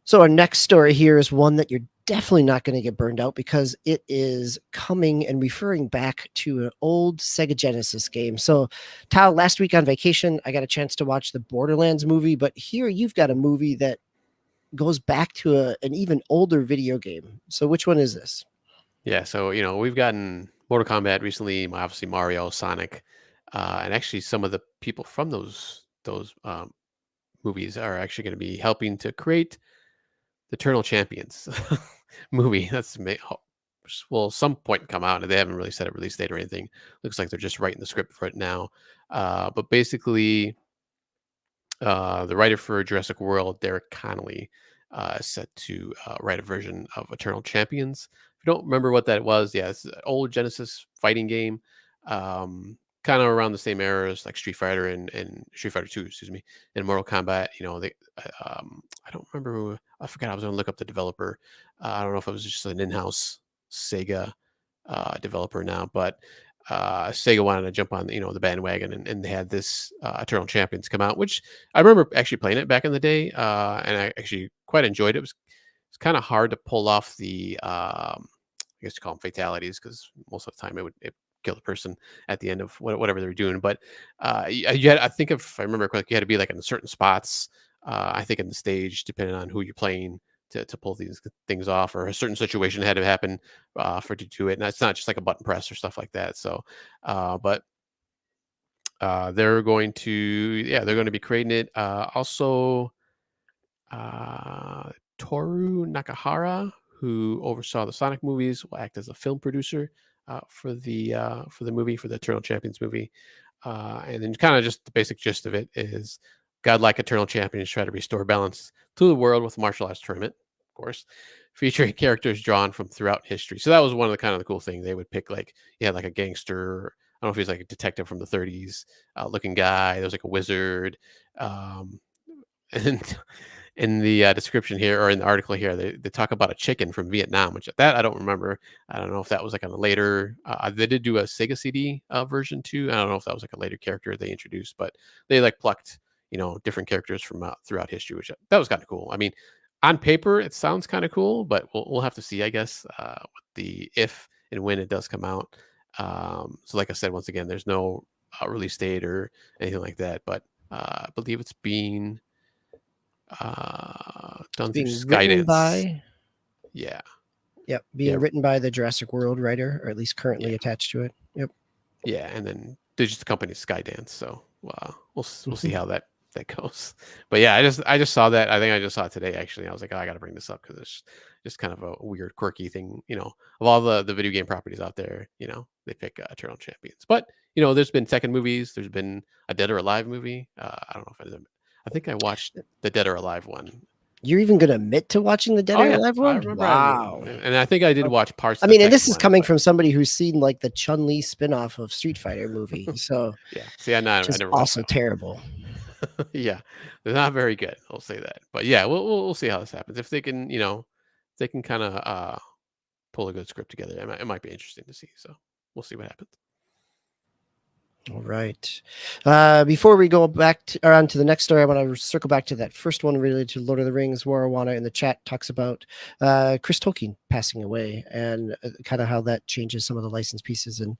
So our next story here is one that you're definitely not going to get burned out, because it is coming and referring back to an old Sega Genesis game. So, Tal, last week on vacation, I got a chance to watch the Borderlands movie, but here you've got a movie that goes back to an even older video game. So which one is this? Yeah, so we've gotten Mortal Kombat recently, obviously Mario, Sonic, and actually some of the people from those movies are actually going to be helping to create the Eternal Champions movie. Will some point come out, and they haven't really set a release date or anything. Looks like they're just writing the script for it now. But basically, the writer for Jurassic World, Derek Connolly, is set to write a version of Eternal Champions. If you don't remember what that was, yeah, it's an old Genesis fighting game, kind of around the same era as like Street Fighter and Street Fighter 2, excuse me, and Mortal Kombat. I don't remember who. I forgot. I was going to look up the developer. I don't know if it was just an in-house Sega developer now, but Sega wanted to jump on the bandwagon, and they had this Eternal Champions come out, which I remember actually playing it back in the day, and I actually quite enjoyed it. It's kind of hard to pull off the I guess you call them fatalities, because most of the time it kill the person at the end of whatever they're doing. But you had, I think if I remember correctly, you had to be like in certain spots. I think in the stage, depending on who you're playing, to pull these things off, or a certain situation had to happen for it to do it. And it's not just like a button press or stuff like that. So, but they're going to be creating it. Also, Toru Nakahara, who oversaw the Sonic movies, will act as a film producer for the movie, for the Eternal Champions movie. And then kind of just the basic gist of it is godlike Eternal Champions try to restore balance to the world with a martial arts tournament, of course, featuring characters drawn from throughout history. So that was one of the kind of the cool thing. They would pick like like a gangster. I don't know if he's like a detective from the 30s looking guy. There was like a wizard. And in the description here, or in the article here, they talk about a chicken from Vietnam, which that I don't remember. I don't know if that was like on a later. They did do a Sega CD version too. I don't know if that was like a later character they introduced, but they like plucked different characters from throughout history, which that was kind of cool. I mean, on paper it sounds kind of cool, but we'll have to see, I guess, if and when it does come out. So like I said, once again, there's no release date or anything like that, but I believe it's being done through Skydance. Yeah. Yep, being written by the Jurassic World writer, or at least currently attached to it. Yep. Yeah, and then digital company Skydance. So we'll see how that goes. But yeah, I just saw that. I think I just saw it today actually. I was like, I got to bring this up because it's just kind of a weird, quirky thing. Of all the video game properties out there, they pick Eternal Champions. But there's been Tekken movies. There's been a Dead or Alive movie. I don't know if I think I watched the Dead or Alive one. You're even going to admit to watching the Dead or Alive one? I remember. Wow. And I think I did watch parts. I mean, and this is coming from somebody who's seen like the Chun-Li spinoff of Street Fighter movie. So yeah, see, I never also terrible. Yeah, they're not very good. I'll say that. But yeah, we'll see how this happens. If they can, they can kind of pull a good script together, it might be interesting to see. So we'll see what happens. All right. Before we go back on to the next story, I want to circle back to that first one related to Lord of the Rings. Warawana in the chat talks about Chris Tolkien passing away, and kind of how that changes some of the license pieces. And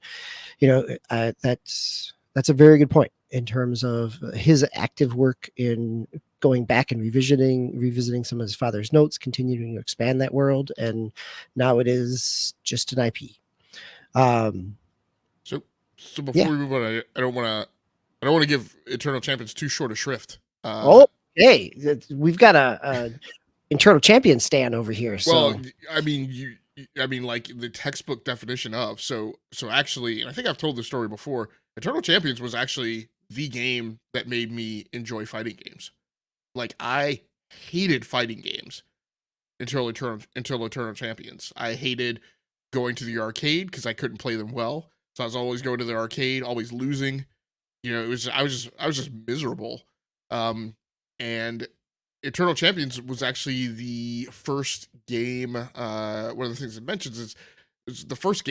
that's a very good point. in terms of his active work in going back and revisiting some of his father's notes, continuing to expand that world, and now it is just an IP. So before Yeah. we move on, I don't want to give Eternal Champions too short a shrift. Hey, we've got a Eternal Champion stand over here. Well, So I mean, like the textbook definition of so actually, and I think I've told this story before. Eternal Champions was actually the game that made me enjoy fighting games. Like I hated fighting games until Eternal Champions. I hated going to the arcade because I couldn't play them well. So I was always going to the arcade, always losing. You know, I was just miserable. And Eternal Champions was actually the first game. One of the things it mentions is the first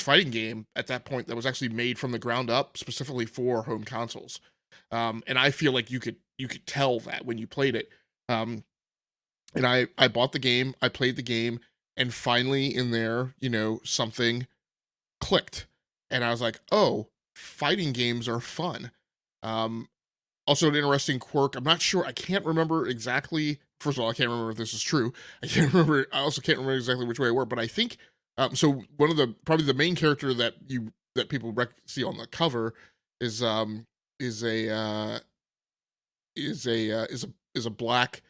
fighting game at that point that was actually made from the ground up specifically for home consoles. And I feel like you could tell that when you played it. And I bought the game, I played the game, and finally in there, something clicked, and I was like, oh, fighting games are fun. Also an interesting quirk. I'm not sure. I can't remember exactly. First of all, I can't remember if this is true. I also can't remember exactly which way it worked. But I think so. One of probably the main character that people see on the cover is a black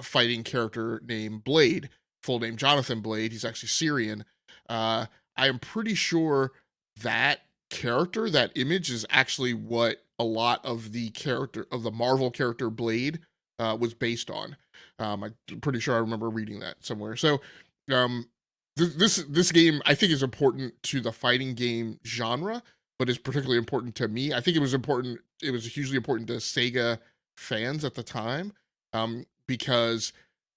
fighting character named Blade. Full name Jonathan Blade. He's actually Syrian. I am pretty sure that character, that image, is actually what a lot of the Marvel character Blade was based on. I'm pretty sure I remember reading that somewhere. So this game I think is important to the fighting game genre, but is particularly important to me. I think it was important. It was hugely important to Sega fans at the time, because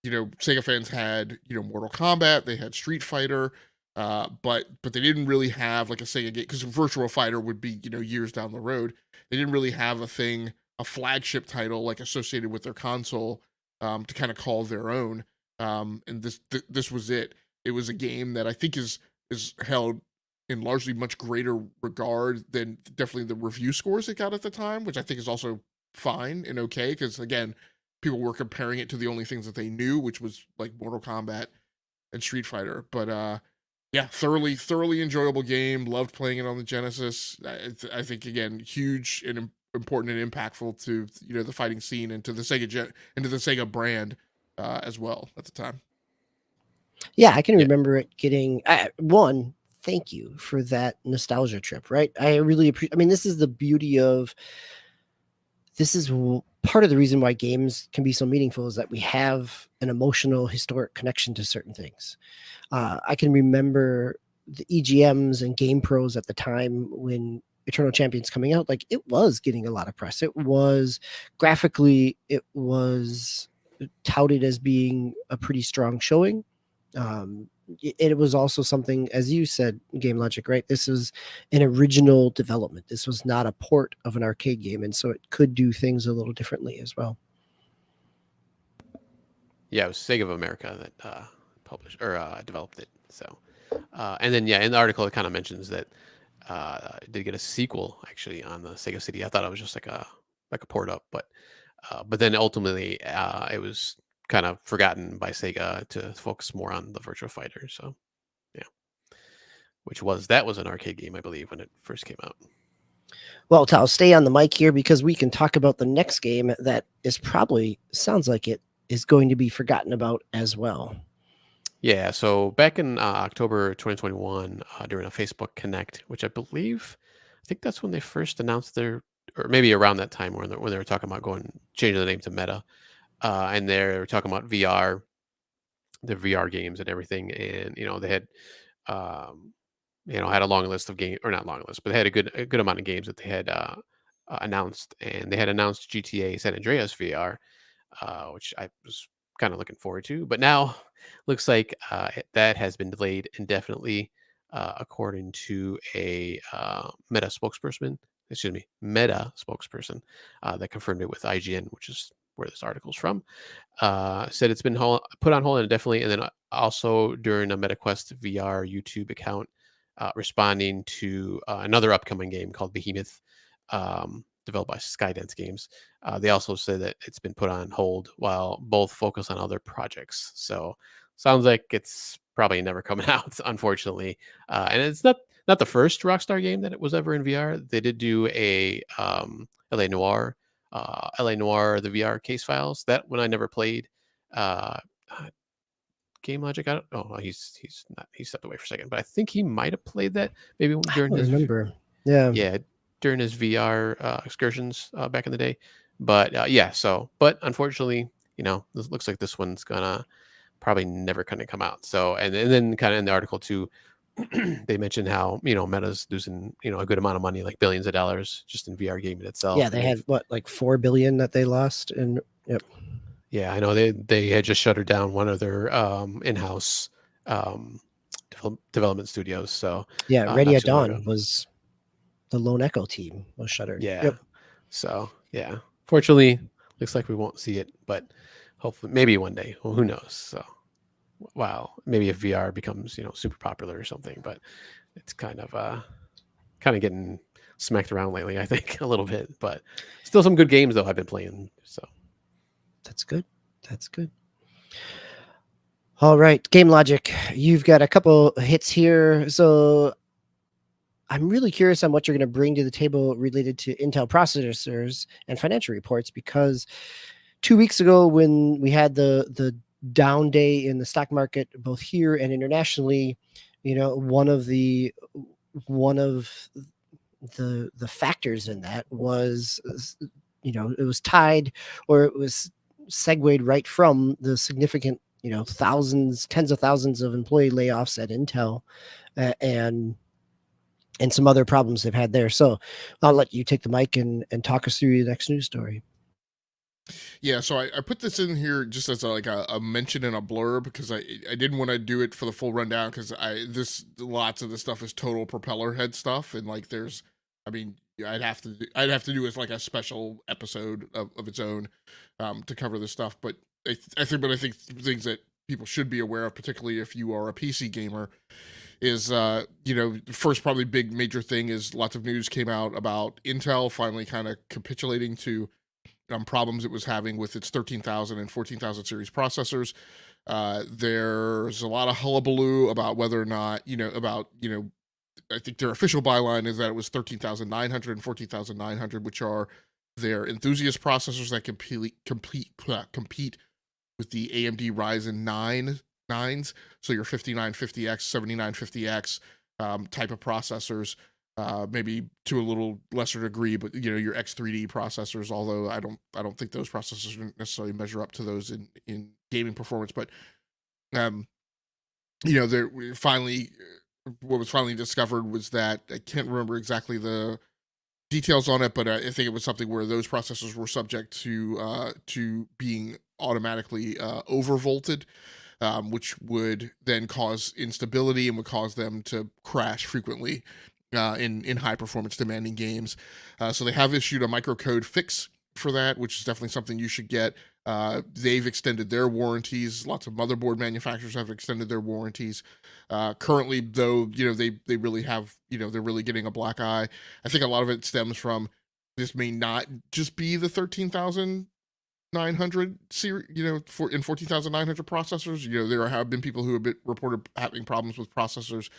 Sega fans had Mortal Kombat, they had Street Fighter, but they didn't really have like a Sega game, because Virtual Fighter would be years down the road. They didn't really have a flagship title like associated with their console, to kind of call their own. And this was it. It was a game that I think is held in largely much greater regard than definitely the review scores it got at the time, which I think is also fine and okay, because again, people were comparing it to the only things that they knew, which was like Mortal Kombat and Street Fighter. But yeah, thoroughly enjoyable game. Loved playing it on the Genesis. I think again, huge and important and impactful to the fighting scene and to the Sega brand as well at the time. Yeah, I can remember it getting one. Thank you for that nostalgia trip. Right, I really appreciate. I mean, this is the beauty of. This is part of the reason why games can be so meaningful, is that we have an emotional, historic connection to certain things. I can remember the EGMs and Game Pros at the time when Eternal Champions coming out. Like, it was getting a lot of press. It was graphically, it was touted as being a pretty strong showing. It was also something, as you said, GameLogIQ, right? This is an original development. This was not a port of an arcade game, and so it could do things a little differently as well. Yeah, it was Sega of America that published or developed it. So, and then in the article it kind of mentions that it did get a sequel actually on the Sega CD. I thought it was just like a port up, but then ultimately it was kind of forgotten by Sega to focus more on the Virtua Fighter. So, yeah, that was an arcade game, I believe, when it first came out. Well, Tal, stay on the mic here because we can talk about the next game that sounds like it is going to be forgotten about as well. Yeah, so back in October 2021, during a Facebook Connect, which I think that's when they first announced or maybe around that time when they were talking about changing the name to Meta, and they're talking about VR, the VR games and everything, and they had, had a long list of games, or not long list, but they had a good amount of games that they had announced, and they had announced GTA San Andreas VR, which I was kind of looking forward to, but now looks like that has been delayed indefinitely, according to a Meta spokesperson that confirmed it with IGN, which is where this article's from. Said it's been put on hold indefinitely, and then also during a MetaQuest VR YouTube account, responding to another upcoming game called Behemoth. developed by Skydance Games. They also said that it's been put on hold while both focus on other projects. So sounds like it's probably never coming out, unfortunately. And it's not the first Rockstar game that it was ever in VR. They did do a LA Noir, the VR case files. That one I never played. Uh, GameLogIQ, I don't. Oh, he's not. He stepped away for a second, but I think he might have played that maybe I during don't his remember. Yeah. yeah, during his VR excursions back in the day. But yeah, so but unfortunately, this looks like this one's gonna probably never gonna come out. So and then kind of in the article too, they mentioned how Meta's losing a good amount of money, like billions of dollars, just in VR gaming itself. Yeah, they had what, like 4 billion that they lost, and yep. Yeah, I know they had just shuttered down one of their in-house um, development studios. So Yeah, Ready not at too long ago. Dawn was the Lone Echo team was shuttered. Yeah. Yep. So yeah, fortunately, looks like we won't see it, but hopefully, maybe one day. Well, who knows? So wow, maybe if VR becomes super popular or something, but it's kind of getting smacked around lately. I think a little bit, but still some good games though I've been playing. So That's good. That's good. All right, GameLogic, you've got a couple hits here. So I'm really curious on what you're going to bring to the table related to Intel processors and financial reports, because 2 weeks ago when we had the down day in the stock market, both here and internationally, one of the factors in that was, it was tied, or it was segued right from the significant, tens of thousands of employee layoffs at Intel, and some other problems they've had there. So I'll let you take the mic and talk us through your next news story. Yeah, so I put this in here just as a mention and a blurb, because I didn't want to do it for the full rundown, because lots of the stuff is total propeller head stuff, and I'd have to do as like a special episode of its own to cover this stuff. But I think things that people should be aware of, particularly if you are a PC gamer, is first probably big major thing is lots of news came out about Intel finally kind of capitulating to problems it was having with its 13,000 and 14,000 series processors. There's a lot of hullabaloo about whether or not, I think their official byline is that it was 13,900 and 14,900, which are their enthusiast processors that compete with the AMD Ryzen 9s. So your 5950X, 7950X type of processors. Maybe to a little lesser degree, but your X3D processors. Although I don't think those processors necessarily measure up to those in gaming performance. But there finally, what was finally discovered was that, I can't remember exactly the details on it, but I think it was something where those processors were subject to being automatically overvolted. Which would then cause instability and would cause them to crash frequently in high performance demanding games. So they have issued a microcode fix for that, which is definitely something you should get. They've extended their warranties. Lots of motherboard manufacturers have extended their warranties. Currently, though, they really have, they're really getting a black eye. I think a lot of it stems from this may not just be the 13,900 series, in 14,900 processors. There have been people who have reported having problems with processors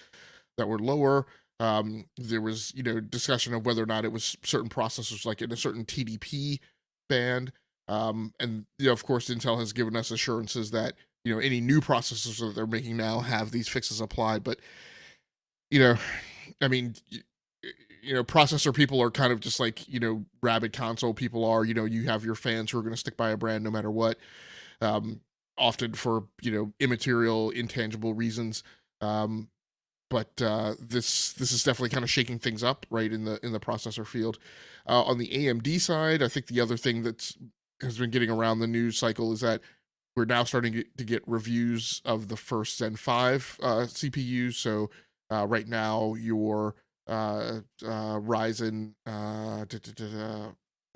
that were lower. There was, discussion of whether or not it was certain processors, like in a certain TDP band. And, of course, Intel has given us assurances that, any new processors that they're making now have these fixes applied. But, processor people are kind of just like, rabid console people are. You have your fans who are going to stick by a brand no matter what, often for, immaterial, intangible reasons. But this is definitely kind of shaking things up right in the processor field. On the AMD side, I think the other thing has been getting around the news cycle is that we're now starting to get reviews of the first Zen 5 CPU. So right now your Ryzen, I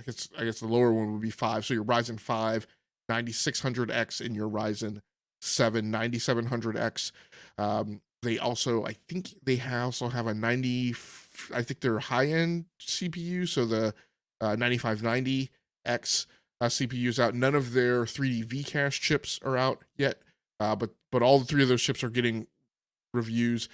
guess the lower one would be 5. So your Ryzen 5 9600X and your Ryzen 7 9700X. They also, I think they also have a 90, I think they're high-end CPU. So the 9590X CPUs out. None of their 3D V-Cache chips are out yet, but all the three of those chips are getting reviews.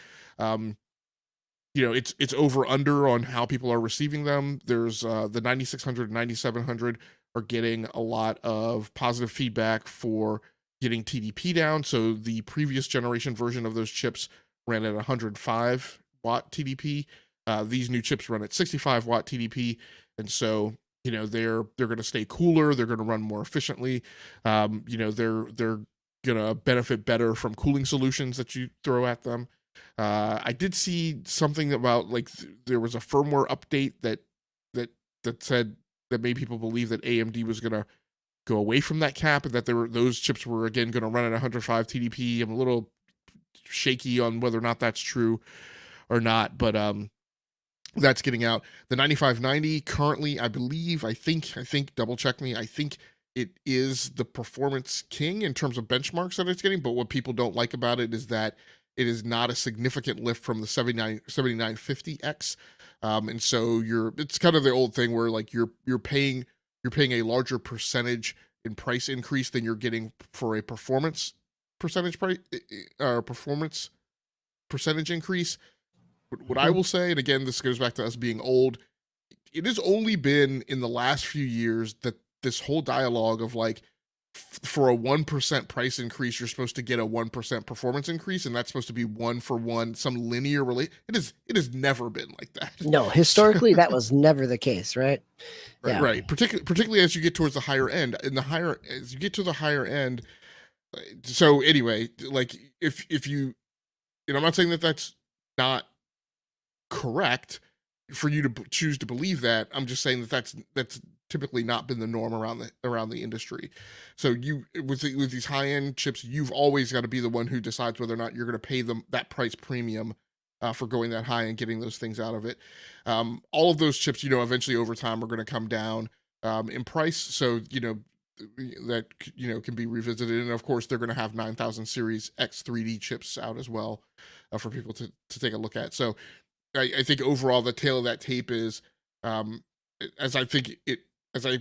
It's over under on how people are receiving them. There's the 9600 and 9700 are getting a lot of positive feedback for getting TDP down. So the previous generation version of those chips ran at 105 watt TDP. These new chips run at 65 watt TDP, and so they're going to stay cooler. They're going to run more efficiently. They're going to benefit better from cooling solutions that you throw at them. I did see something about there was a firmware update that said that made people believe that AMD was going to go away from that cap, and that those chips were again going to run at 105 TDP. I'm a little shaky on whether or not that's true or not, but that's getting out. The 9590 currently, I think, double check me, I think it is the performance king in terms of benchmarks that it's getting, but what people don't like about it is that it is not a significant lift from the 7950X. And so it's kind of the old thing where you're paying a larger percentage in price increase than you're getting for a performance percentage increase. What I will say, and again, this goes back to us being old, it has only been in the last few years that this whole dialogue of for a 1% price increase, you're supposed to get a 1% performance increase, and that's supposed to be 1-for-1, some linear relate. It has never been like that. No, historically, that was never the case, right? Yeah. Right. Particularly as you get towards the higher end. As you get to the higher end. So anyway, if you, I'm not saying that that's not correct for you to choose to believe that. I'm just saying that that's typically not been the norm around the industry. So with these high end chips, you've always got to be the one who decides whether or not you're going to pay them that price premium for going that high and getting those things out of it. All of those chips, eventually over time are going to come down in price. So that can be revisited, and of course they're going to have 9000 series X 3D chips out as well for people to take a look at. So I think overall the tail of that tape is, as I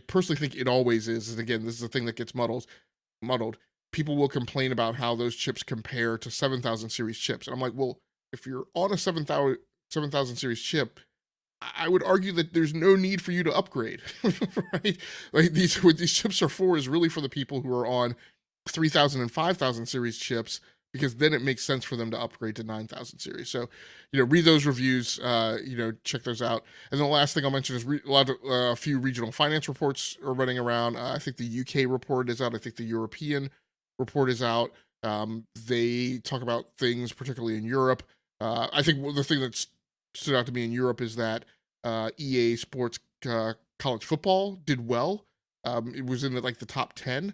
personally think it always is, and again, this is the thing that gets muddled. People will complain about how those chips compare to 7000 series chips. And I'm like, well, if you're on a 7000 series chip, I would argue that there's no need for you to upgrade, right? What these chips are for is really for the people who are on 3000 and 5000 series chips, because then it makes sense for them to upgrade to 9000 series. So, read those reviews, check those out. And then the last thing I'll mention is a few regional finance reports are running around. I think the UK report is out. I think the European report is out. They talk about things particularly in Europe. I think the thing that stood out to me in Europe is that EA Sports college football did well. It was in the top 10.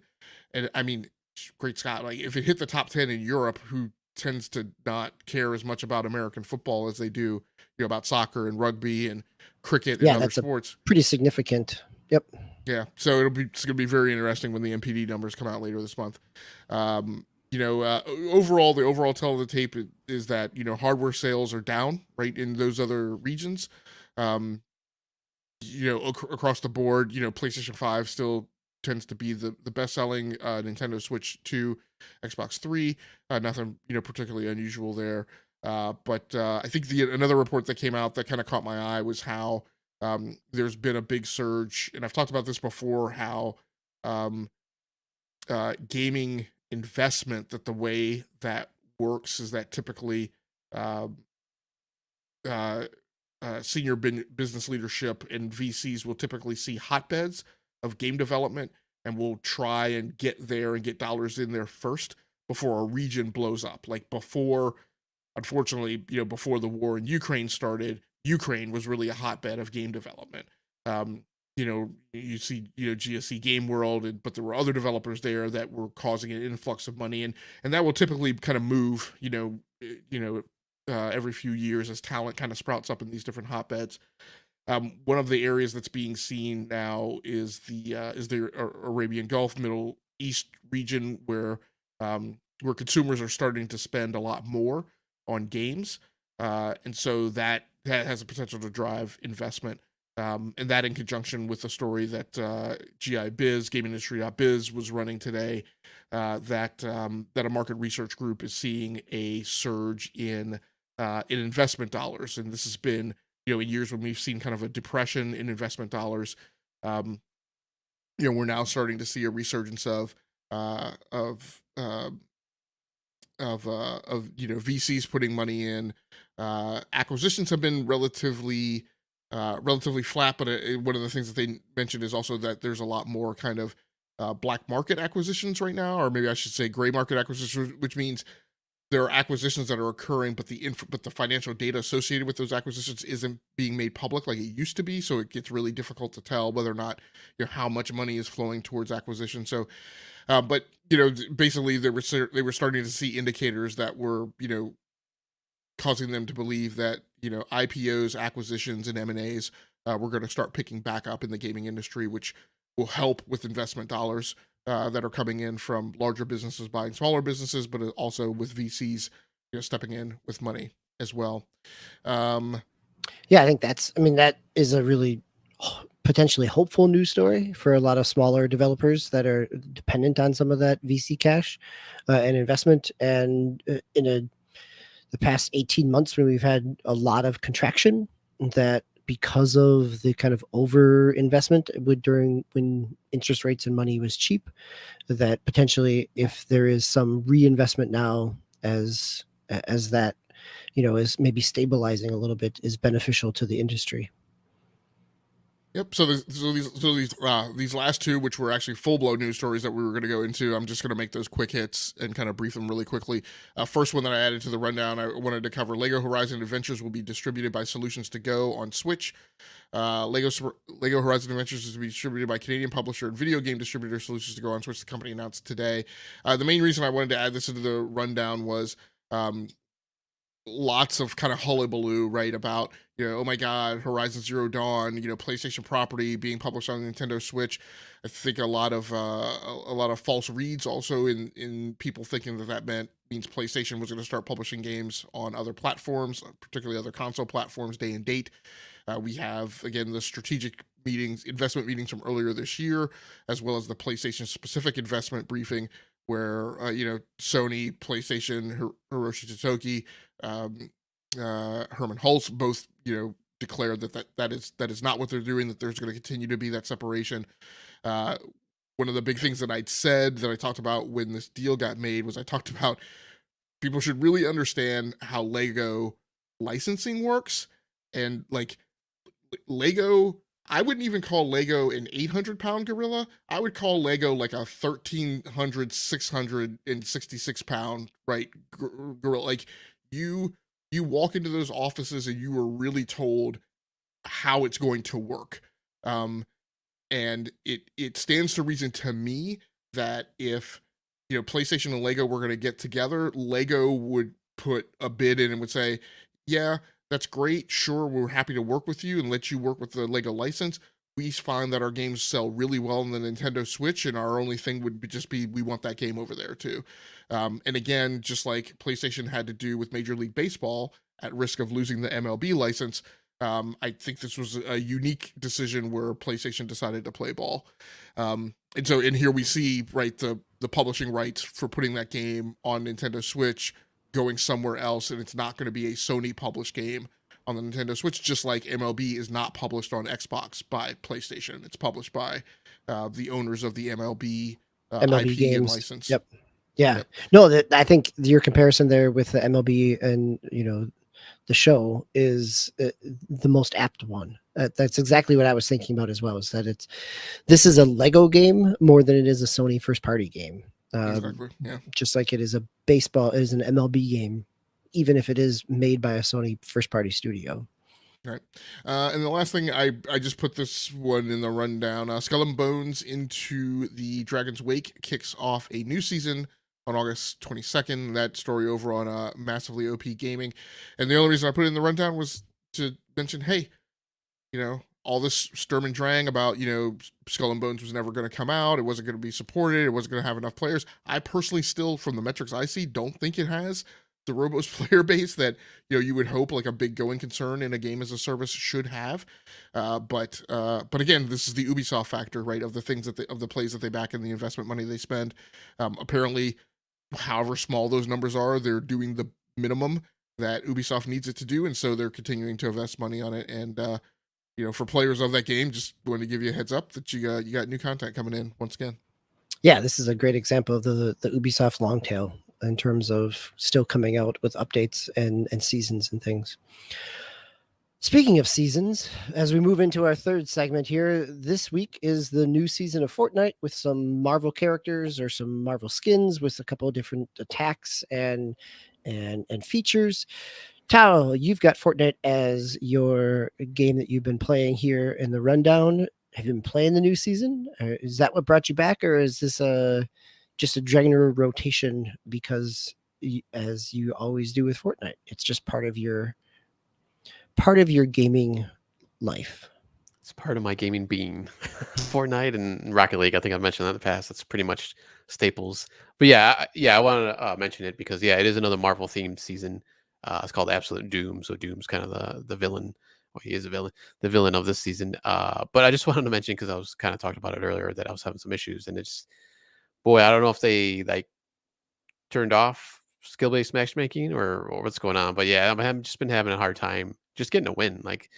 And I mean, great Scott, if it hit the top 10 in Europe, who tends to not care as much about American football as they do, about soccer and rugby and cricket and other sports. Pretty significant. Yep. Yeah. So it's going to be very interesting when the MPD numbers come out later this month. Overall, the overall tell of the tape is that, hardware sales are down, right, in those other regions. Across the board, PlayStation 5 still tends to be the best-selling, Nintendo Switch 2, Xbox 3, nothing, particularly unusual there. But I think another report that came out that kind of caught my eye was how there's been a big surge, and I've talked about this before, how gaming investment, that the way that works is that typically senior business leadership and VCs will typically see hotbeds of game development and will try and get there and get dollars in there first before a region blows up. Unfortunately, before the war in Ukraine started, Ukraine was really a hotbed of game development. You see, GSC Game World, but there were other developers there that were causing an influx of money, and that will typically kind of move, every few years as talent kind of sprouts up in these different hotbeds. One of the areas that's being seen now is the Arabian Gulf, Middle East region, where consumers are starting to spend a lot more on games, and so that has a potential to drive investment. And that in conjunction with the story that GIBiz, GameIndustry.biz, was running today, that a market research group is seeing a surge in investment dollars, and this has been, in years when we've seen kind of a depression in investment dollars. We're now starting to see a resurgence of VCs putting money in. Acquisitions have been relatively flat, but one of the things that they mentioned is also that there's a lot more kind of black market acquisitions right now, or maybe I should say gray market acquisitions, which means there are acquisitions that are occurring, but the financial data associated with those acquisitions isn't being made public like it used to be. So it gets really difficult to tell whether or not, how much money is flowing towards acquisition. So, but basically they were starting to see indicators that were, causing them to believe that, IPOs, acquisitions, and M&As were going to start picking back up in the gaming industry, which will help with investment dollars that are coming in from larger businesses buying smaller businesses, but also with VCs, stepping in with money as well. Yeah, I think that is a really potentially hopeful news story for a lot of smaller developers that are dependent on some of that VC cash and investment. And in the past 18 months, when we've had a lot of contraction, that because of the kind of over investment when interest rates and money was cheap, that potentially if there is some reinvestment now as that is maybe stabilizing a little bit, is beneficial to the industry. Yep. So these last two, which were actually full blown news stories that we were going to go into, I'm just going to make those quick hits and kind of brief them really quickly. First one that I added to the rundown, I wanted to cover: Lego Horizon Adventures will be distributed by Solutions to Go on Switch. Lego Horizon Adventures is to be distributed by Canadian publisher and video game distributor Solutions to Go on Switch. The company announced today. The main reason I wanted to add this into the rundown was lots of kind of hullabaloo, right, about, oh my god, Horizon Zero Dawn, PlayStation property being published on the Nintendo Switch. I think a lot of false reads also in people thinking that means PlayStation was going to start publishing games on other platforms, particularly other console platforms, day and date. We have, again, the strategic investment meetings from earlier this year, as well as the PlayStation specific investment briefing, where Sony, PlayStation, Hiroshi Totoki, Herman Hulse both declared that is not what they're doing, that there's going to continue to be that separation. One of the big things that I talked about when this deal got made was I talked about people should really understand how Lego licensing works. And like Lego, I wouldn't even call Lego an 800-pound gorilla. I would call Lego like a 1,300, 666-pound, right, gorilla. Like you walk into those offices and you are really told how it's going to work. And it stands to reason to me that if PlayStation and Lego were going to get together, Lego would put a bid in and would say, yeah, that's great. Sure, we're happy to work with you and let you work with the Lego license. We find that our games sell really well on the Nintendo Switch, and our only thing would just be we want that game over there too. And again, just like PlayStation had to do with Major League Baseball at risk of losing the MLB license, I think this was a unique decision where PlayStation decided to play ball. And here we see, right, the publishing rights for putting that game on Nintendo Switch going somewhere else, and it's not going to be a Sony published game on the Nintendo Switch, just like MLB is not published on Xbox by PlayStation. It's published by the owners of the MLB MLB IP games and license. Yep. Yeah. Yep. No, I think your comparison there with the MLB and the show is the most apt one. That's exactly what I was thinking about as well. Is that this is a Lego game more than it is a Sony first party game. Exactly. Yeah. Just like it is an MLB game, even if it is made by a Sony first party studio. Right. And the last thing, I just put this one in the rundown. Skull and Bones Into the Dragon's Wake kicks off a new season on August 22nd. That story over on Massively OP Gaming. And the only reason I put it in the rundown was to mention, hey, all this Sturm and Drang about, Skull and Bones was never going to come out. It wasn't going to be supported. It wasn't going to have enough players. I personally still, from the metrics I see, don't think it has. the robust player base that you would hope like a big going concern in a game as a service should have. But again, this is the Ubisoft factor, right? Of the things of the plays that they back and the investment money they spend. Apparently, however small those numbers are, they're doing the minimum that Ubisoft needs it to do, and so they're continuing to invest money on it. And for players of that game, just want to give you a heads up that you got new content coming in once again. Yeah, this is a great example of the Ubisoft long tail in terms of still coming out with updates and seasons and things. Speaking of seasons, as we move into our third segment here, this week is the new season of Fortnite with some Marvel characters or some Marvel skins with a couple of different attacks and features. Tao, you've got Fortnite as your game that you've been playing here in the rundown. Have you been playing the new season? Or is that what brought you back, or is this just a regular rotation because, as you always do with Fortnite, it's just part of your gaming life? It's part of my gaming being. Fortnite and Rocket League. I think I've mentioned that in the past. That's pretty much staples. But yeah, I wanted to mention it because it is another Marvel themed season. It's called Absolute Doom. So Doom's kind of the villain. Well, he is a villain, the villain of this season. But I just wanted to mention because I was kind of talking about it earlier that I was having some issues, and it's boy, I don't know if they like turned off skill-based matchmaking or what's going on. But yeah, I've just been having a hard time just getting a win. Like,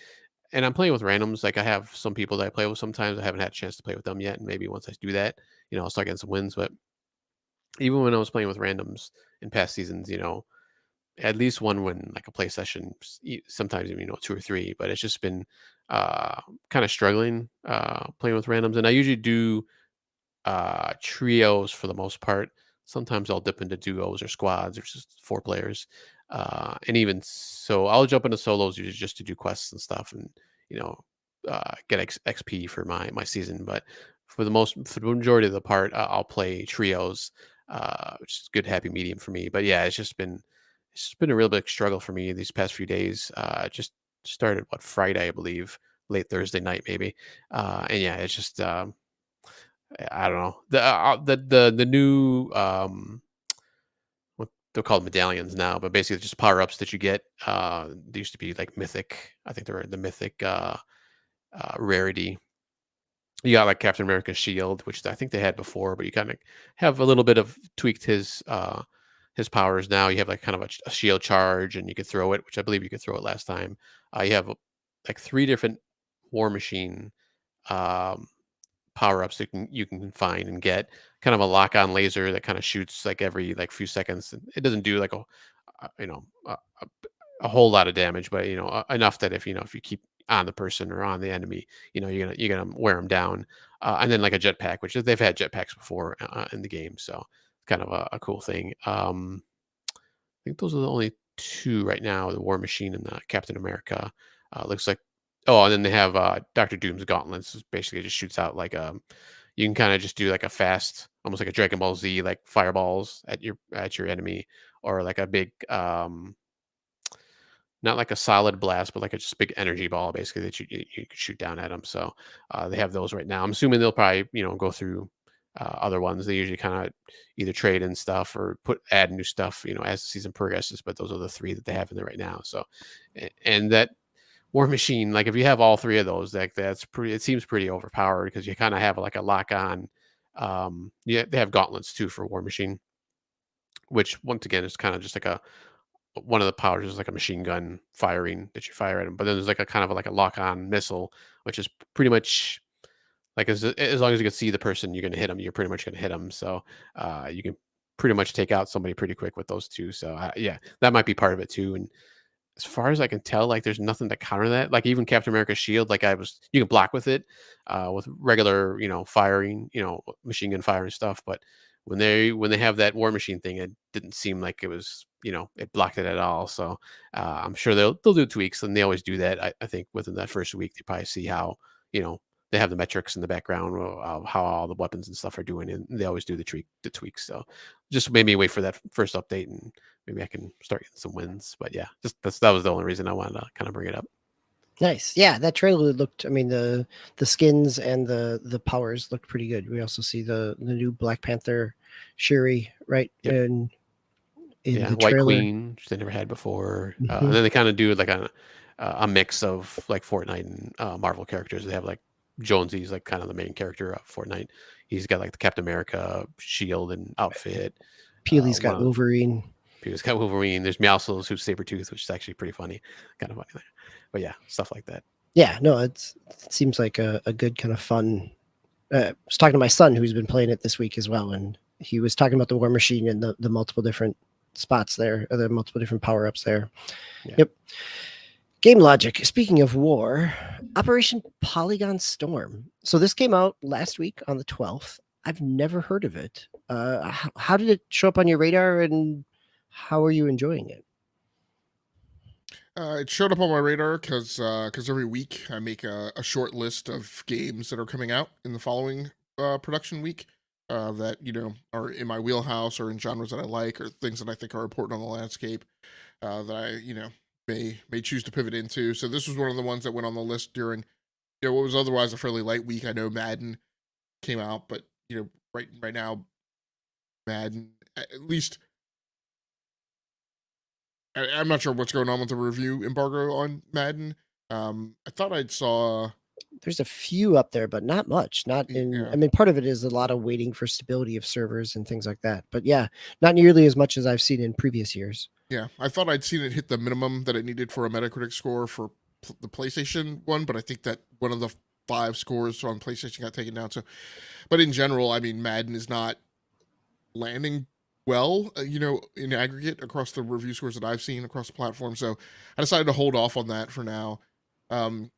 and I'm playing with randoms. Like I have some people that I play with sometimes. I haven't had a chance to play with them yet, and maybe once I do that, I'll start getting some wins. But even when I was playing with randoms in past seasons, at least one win, like a play session, sometimes even 2 or 3. But it's just been kind of struggling playing with randoms, and I usually do trios for the most part. Sometimes I'll dip into duos or squads or just 4 players. And even so, I'll jump into solos usually just to do quests and stuff and, get XP for my season. But for the majority of the part, I'll play trios, which is a good happy medium for me. But yeah, it's just been a real big struggle for me these past few days. Just started Friday, I believe, late Thursday night maybe. And yeah, it's just I don't know. The new what they're called medallions now, but basically just power ups that you get. They used to be like mythic. I think they're the mythic rarity. You got like Captain America's shield, which I think they had before, but you kind of have a little bit of tweaked his powers now. You have like kind of a shield charge, and you could throw it, which I believe you could throw it last time. You have like 3 different War Machine um, power ups you can find and get. Kind of a lock on laser that kind of shoots like every like few seconds. It doesn't do like a whole lot of damage, but enough that if you keep on the person or on the enemy, you're gonna wear them down. And then like a jetpack, which they've had jetpacks before in the game, so kind of a cool thing. I think those are the only 2 right now: the War Machine and the Captain America. Looks like. Oh, and then they have Doctor Doom's gauntlets. Basically, just shoots out like you can kind of just do like a fast, almost like a Dragon Ball Z, like fireballs at your enemy, or like a big not like a solid blast, but like a just big energy ball, basically that you could shoot down at them. So they have those right now. I'm assuming they'll probably go through other ones. They usually kind of either trade in stuff or add new stuff, as the season progresses. But those are the 3 that they have in there right now. So, and that War Machine, like if you have all 3 of those, like that's pretty. It seems pretty overpowered because you kind of have like a lock on. Yeah, they have gauntlets too for War Machine, which once again is kind of just like one of the powers is like a machine gun firing that you fire at them. But then there's like a kind of like a lock on missile, which is pretty much like as long as you can see the person, you're going to hit them. You're pretty much going to hit them. So you can pretty much take out somebody pretty quick with those 2. So yeah, that might be part of it too. And as far as I can tell, like there's nothing to counter that. Like even Captain America's shield, like you can block with it, with regular, firing, machine gun fire and stuff. But when they have that War Machine thing, it didn't seem like it was, it blocked it at all. So I'm sure they'll do tweaks, and they always do that. I think within that first week, they probably see how, they have the metrics in the background of how all the weapons and stuff are doing, and they always do the tweaks. So just made me wait for that first update, and maybe I can start getting some wins. But yeah, that was the only reason I wanted to kind of bring it up. Nice. Yeah, that trailer looked, I mean, the skins and the powers looked pretty good. We also see the new Black Panther Shuri, right? Yep. And in Yeah, the White trailer. Queen, which they never had before. And Mhm. then they kind of do like a mix of like Fortnite and Marvel characters. They have like Jonesy's like kind of the main character of Fortnite. He's got like the Captain America shield and outfit. Peely's One got of Wolverine. Peter's got Wolverine. There's Meowscles who's Sabretooth, which is actually pretty funny, kind of funny there. But yeah, stuff like that. Yeah, no, it seems like a good kind of fun. I was talking to my son who's been playing it this week as well, and he was talking about the War Machine and the multiple different spots there, or the multiple different power ups there. Yeah. Yep. GameLogIQ. Speaking of war, Operation Polygon Storm. So this came out last week on the 12th. I've never heard of it. How did it show up on your radar, and how are you enjoying it? It showed up on my radar because every week I make a short list of games that are coming out in the following production week that are in my wheelhouse or in genres that I like or things that I think are important on the landscape that I may choose to pivot into. So this was one of the ones that went on the list during what was otherwise a fairly light week. I know Madden came out, but right now Madden at least I'm not sure what's going on with the review embargo on Madden. I thought I saw. There's a few up there, but not much. Not in. Yeah. I mean, part of it is a lot of waiting for stability of servers and things like that. But yeah, not nearly as much as I've seen in previous years. Yeah, I thought I'd seen it hit the minimum that it needed for a Metacritic score for the PlayStation one, but I think that one of the 5 scores on PlayStation got taken down. So, but in general, I mean, Madden is not landing well, in aggregate across the review scores that I've seen across the platform. So, I decided to hold off on that for now. Um,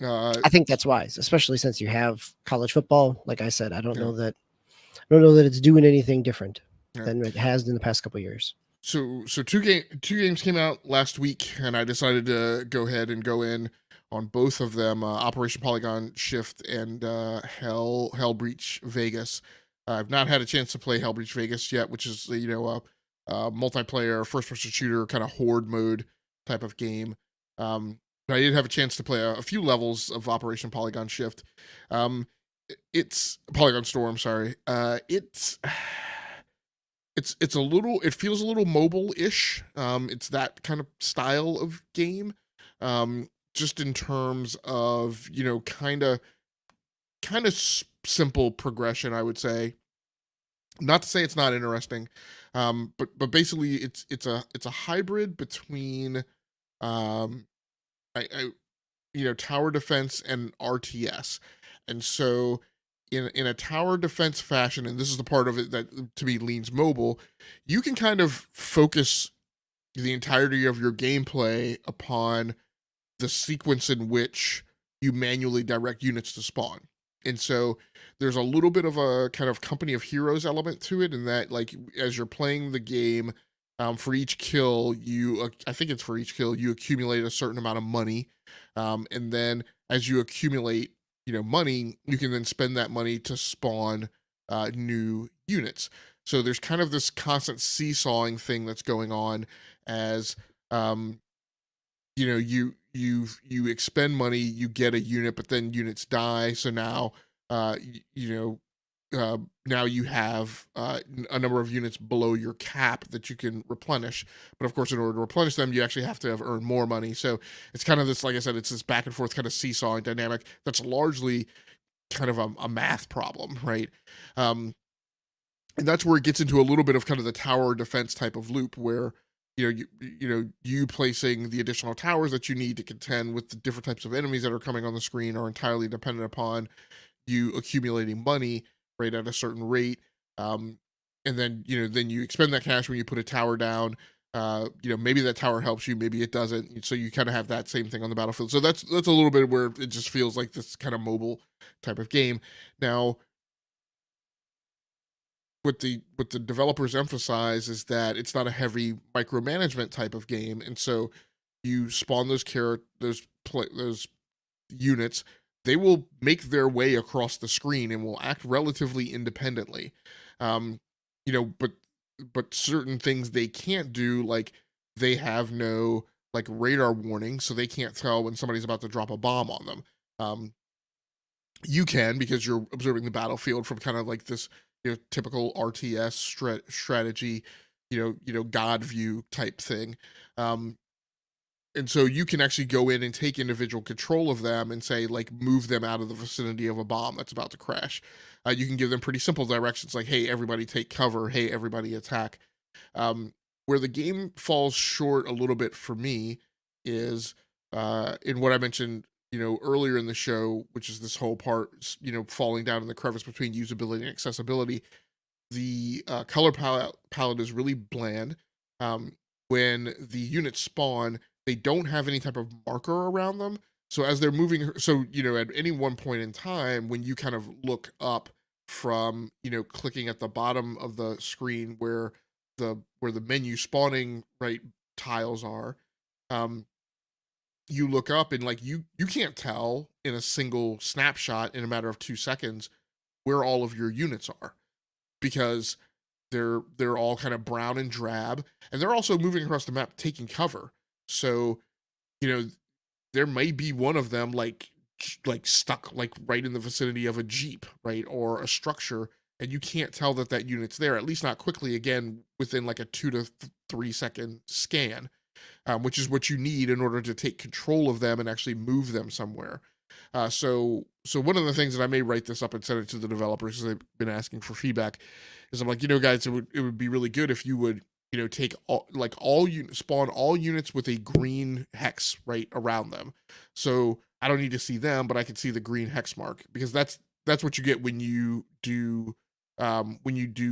I think that's wise, especially since you have college football. Like I said, I don't Yeah. know that it's doing anything different Yeah. than it has in the past couple of years. So two games came out last week, and I decided to go ahead and go in on both of them: Operation Polygon Shift and Hell Breach Vegas. I've not had a chance to play Hell Breach Vegas yet, which is a multiplayer first-person shooter kind of horde mode type of game. But I did have a chance to play a few levels of Operation Polygon Shift. It's Polygon Storm, sorry. It's a little, it feels a little mobile-ish. It's that kind of style of game. Just in terms of kind of simple progression, I would say. Not to say it's not interesting, but basically it's a hybrid between I tower defense and RTS. And so in a tower defense fashion, and this is the part of it that to me leans mobile, you can kind of focus the entirety of your gameplay upon the sequence in which you manually direct units to spawn. And so there's a little bit of a kind of company of heroes element to it, in that like as you're playing the game, for each kill I think it's for each kill you accumulate a certain amount of money, and then as you accumulate money, you can then spend that money to spawn new units. So there's kind of this constant seesawing thing that's going on as you expend money, you get a unit, but then units die. So now now you have a number of units below your cap that you can replenish. But of course, in order to replenish them, you actually have to have earned more money. So it's kind of this, like I said, it's this back and forth kind of seesawing dynamic that's largely kind of a math problem, right? And that's where it gets into a little bit of kind of the tower defense type of loop, where you placing the additional towers that you need to contend with the different types of enemies that are coming on the screen are entirely dependent upon you accumulating money right at a certain rate. And then you expend that cash when you put a tower down. Maybe that tower helps you, maybe it doesn't. So you kind of have that same thing on the battlefield. So that's a little bit where it just feels like this kind of mobile type of game. Now, what the developers emphasize is that it's not a heavy micromanagement type of game, and so you spawn those units. They will make their way across the screen and will act relatively independently. But certain things they can't do, like they have no like radar warning, so they can't tell when somebody's about to drop a bomb on them. You can, because you're observing the battlefield from kind of like this typical RTS strategy God view type thing. And so you can actually go in and take individual control of them and say, like, move them out of the vicinity of a bomb that's about to crash. You can give them pretty simple directions like, hey, everybody take cover. Hey, everybody attack. Where the game falls short a little bit for me is in what I mentioned, earlier in the show, which is this whole part, falling down in the crevice between usability and accessibility. The color palette is really bland. When the units spawn, they don't have any type of marker around them. So as they're moving, so at any one point in time, when you kind of look up from clicking at the bottom of the screen where the menu spawning tiles are, you look up and like you can't tell in a single snapshot in a matter of 2 seconds where all of your units are, because they're all kind of brown and drab, and they're also moving across the map taking cover. So there may be one of them like stuck like right in the vicinity of a jeep, right, or a structure, and you can't tell that unit's there, at least not quickly, again within like a 2 to 3 second scan, which is what you need in order to take control of them and actually move them somewhere. So one of the things that I may write this up and send it to the developers, because they've been asking for feedback, is I'm like, guys, it would be really good if you would, take spawn all units with a green hex right around them. So I don't need to see them, but I can see the green hex mark, because that's what you get when you do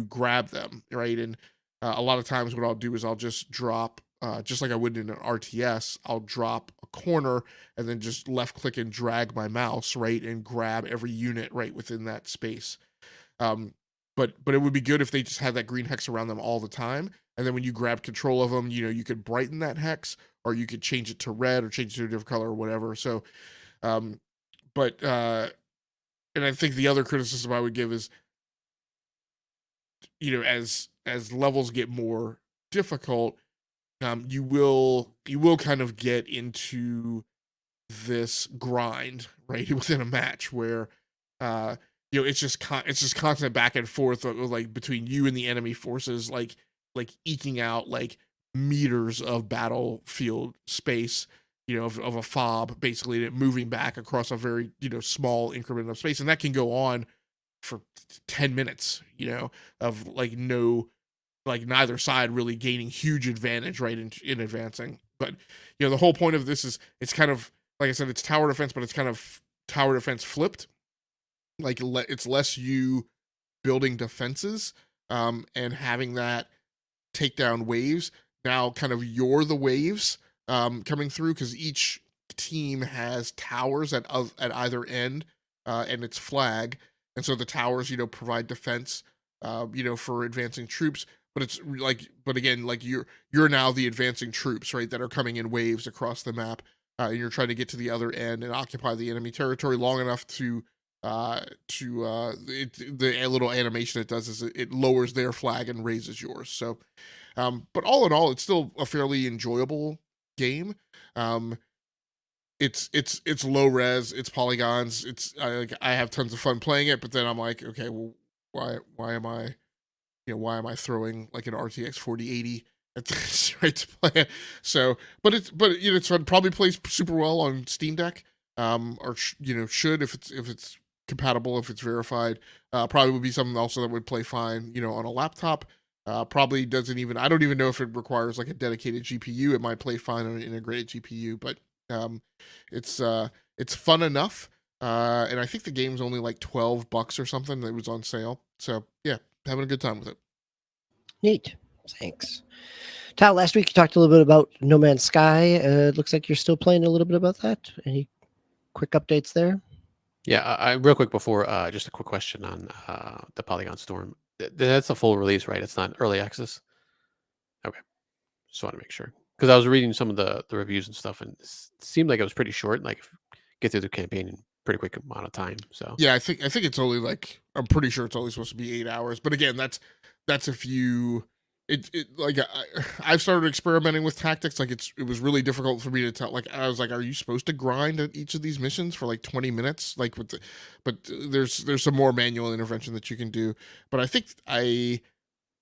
grab them, right? And a lot of times what I'll do is I'll just drop, just like I would in an RTS, I'll drop a corner and then just left click and drag my mouse, right, and grab every unit right within that space. But it would be good if they just had that green hex around them all the time. And then when you grab control of them, you could brighten that hex, or you could change it to red or change it to a different color or whatever. So, and I think the other criticism I would give is, as levels get more difficult, you will kind of get into this grind right within a match where it's just constant back and forth like between you and the enemy forces, like eking out like meters of battlefield space, of a fob, basically moving back across a very small increment of space, and that can go on for 10 minutes, of like neither side really gaining huge advantage right in advancing. But the whole point of this is, it's kind of like I said, it's tower defense, but it's kind of tower defense flipped. Like it's less you building defenses and having that take down waves. Now kind of you're the waves coming through, because each team has towers at either end and its flag, and so the towers provide defense for advancing troops. But it's like, but again, like you're now the advancing troops, right, that are coming in waves across the map, and you're trying to get to the other end and occupy the enemy territory long enough to the little animation it does is it lowers their flag and raises yours. So, but all in all, it's still a fairly enjoyable game. It's low res, it's polygons, I have tons of fun playing it, but then I'm like, okay, well, why am I throwing like an RTX 4080 at this right to play it? So, but it's probably plays super well on Steam Deck, or should, if it's compatible, if it's verified. Probably would be something also that would play fine, on a laptop. Probably doesn't even, I don't even know if it requires like a dedicated GPU. It might play fine on an integrated GPU, but it's fun enough. And I think the game's only like $12 or something. It was on sale. So yeah, having a good time with it. Neat. Thanks. Tal, last week you talked a little bit about No Man's Sky. It looks like you're still playing a little bit about that. Any quick updates there? Yeah, I real quick before, just a quick question on the Polygon Storm. That's a full release, right? It's not early access. Okay, just want to make sure, because I was reading some of the reviews and stuff, and it seemed like it was pretty short. Like get through the campaign in pretty quick amount of time. So yeah, I think it's only like, I'm pretty sure it's only supposed to be 8 hours. But again, that's if you like I've started experimenting with tactics. Like it was really difficult for me to tell. Like I was like, are you supposed to grind at each of these missions for like 20 minutes? Like but there's some more manual intervention that you can do. But I think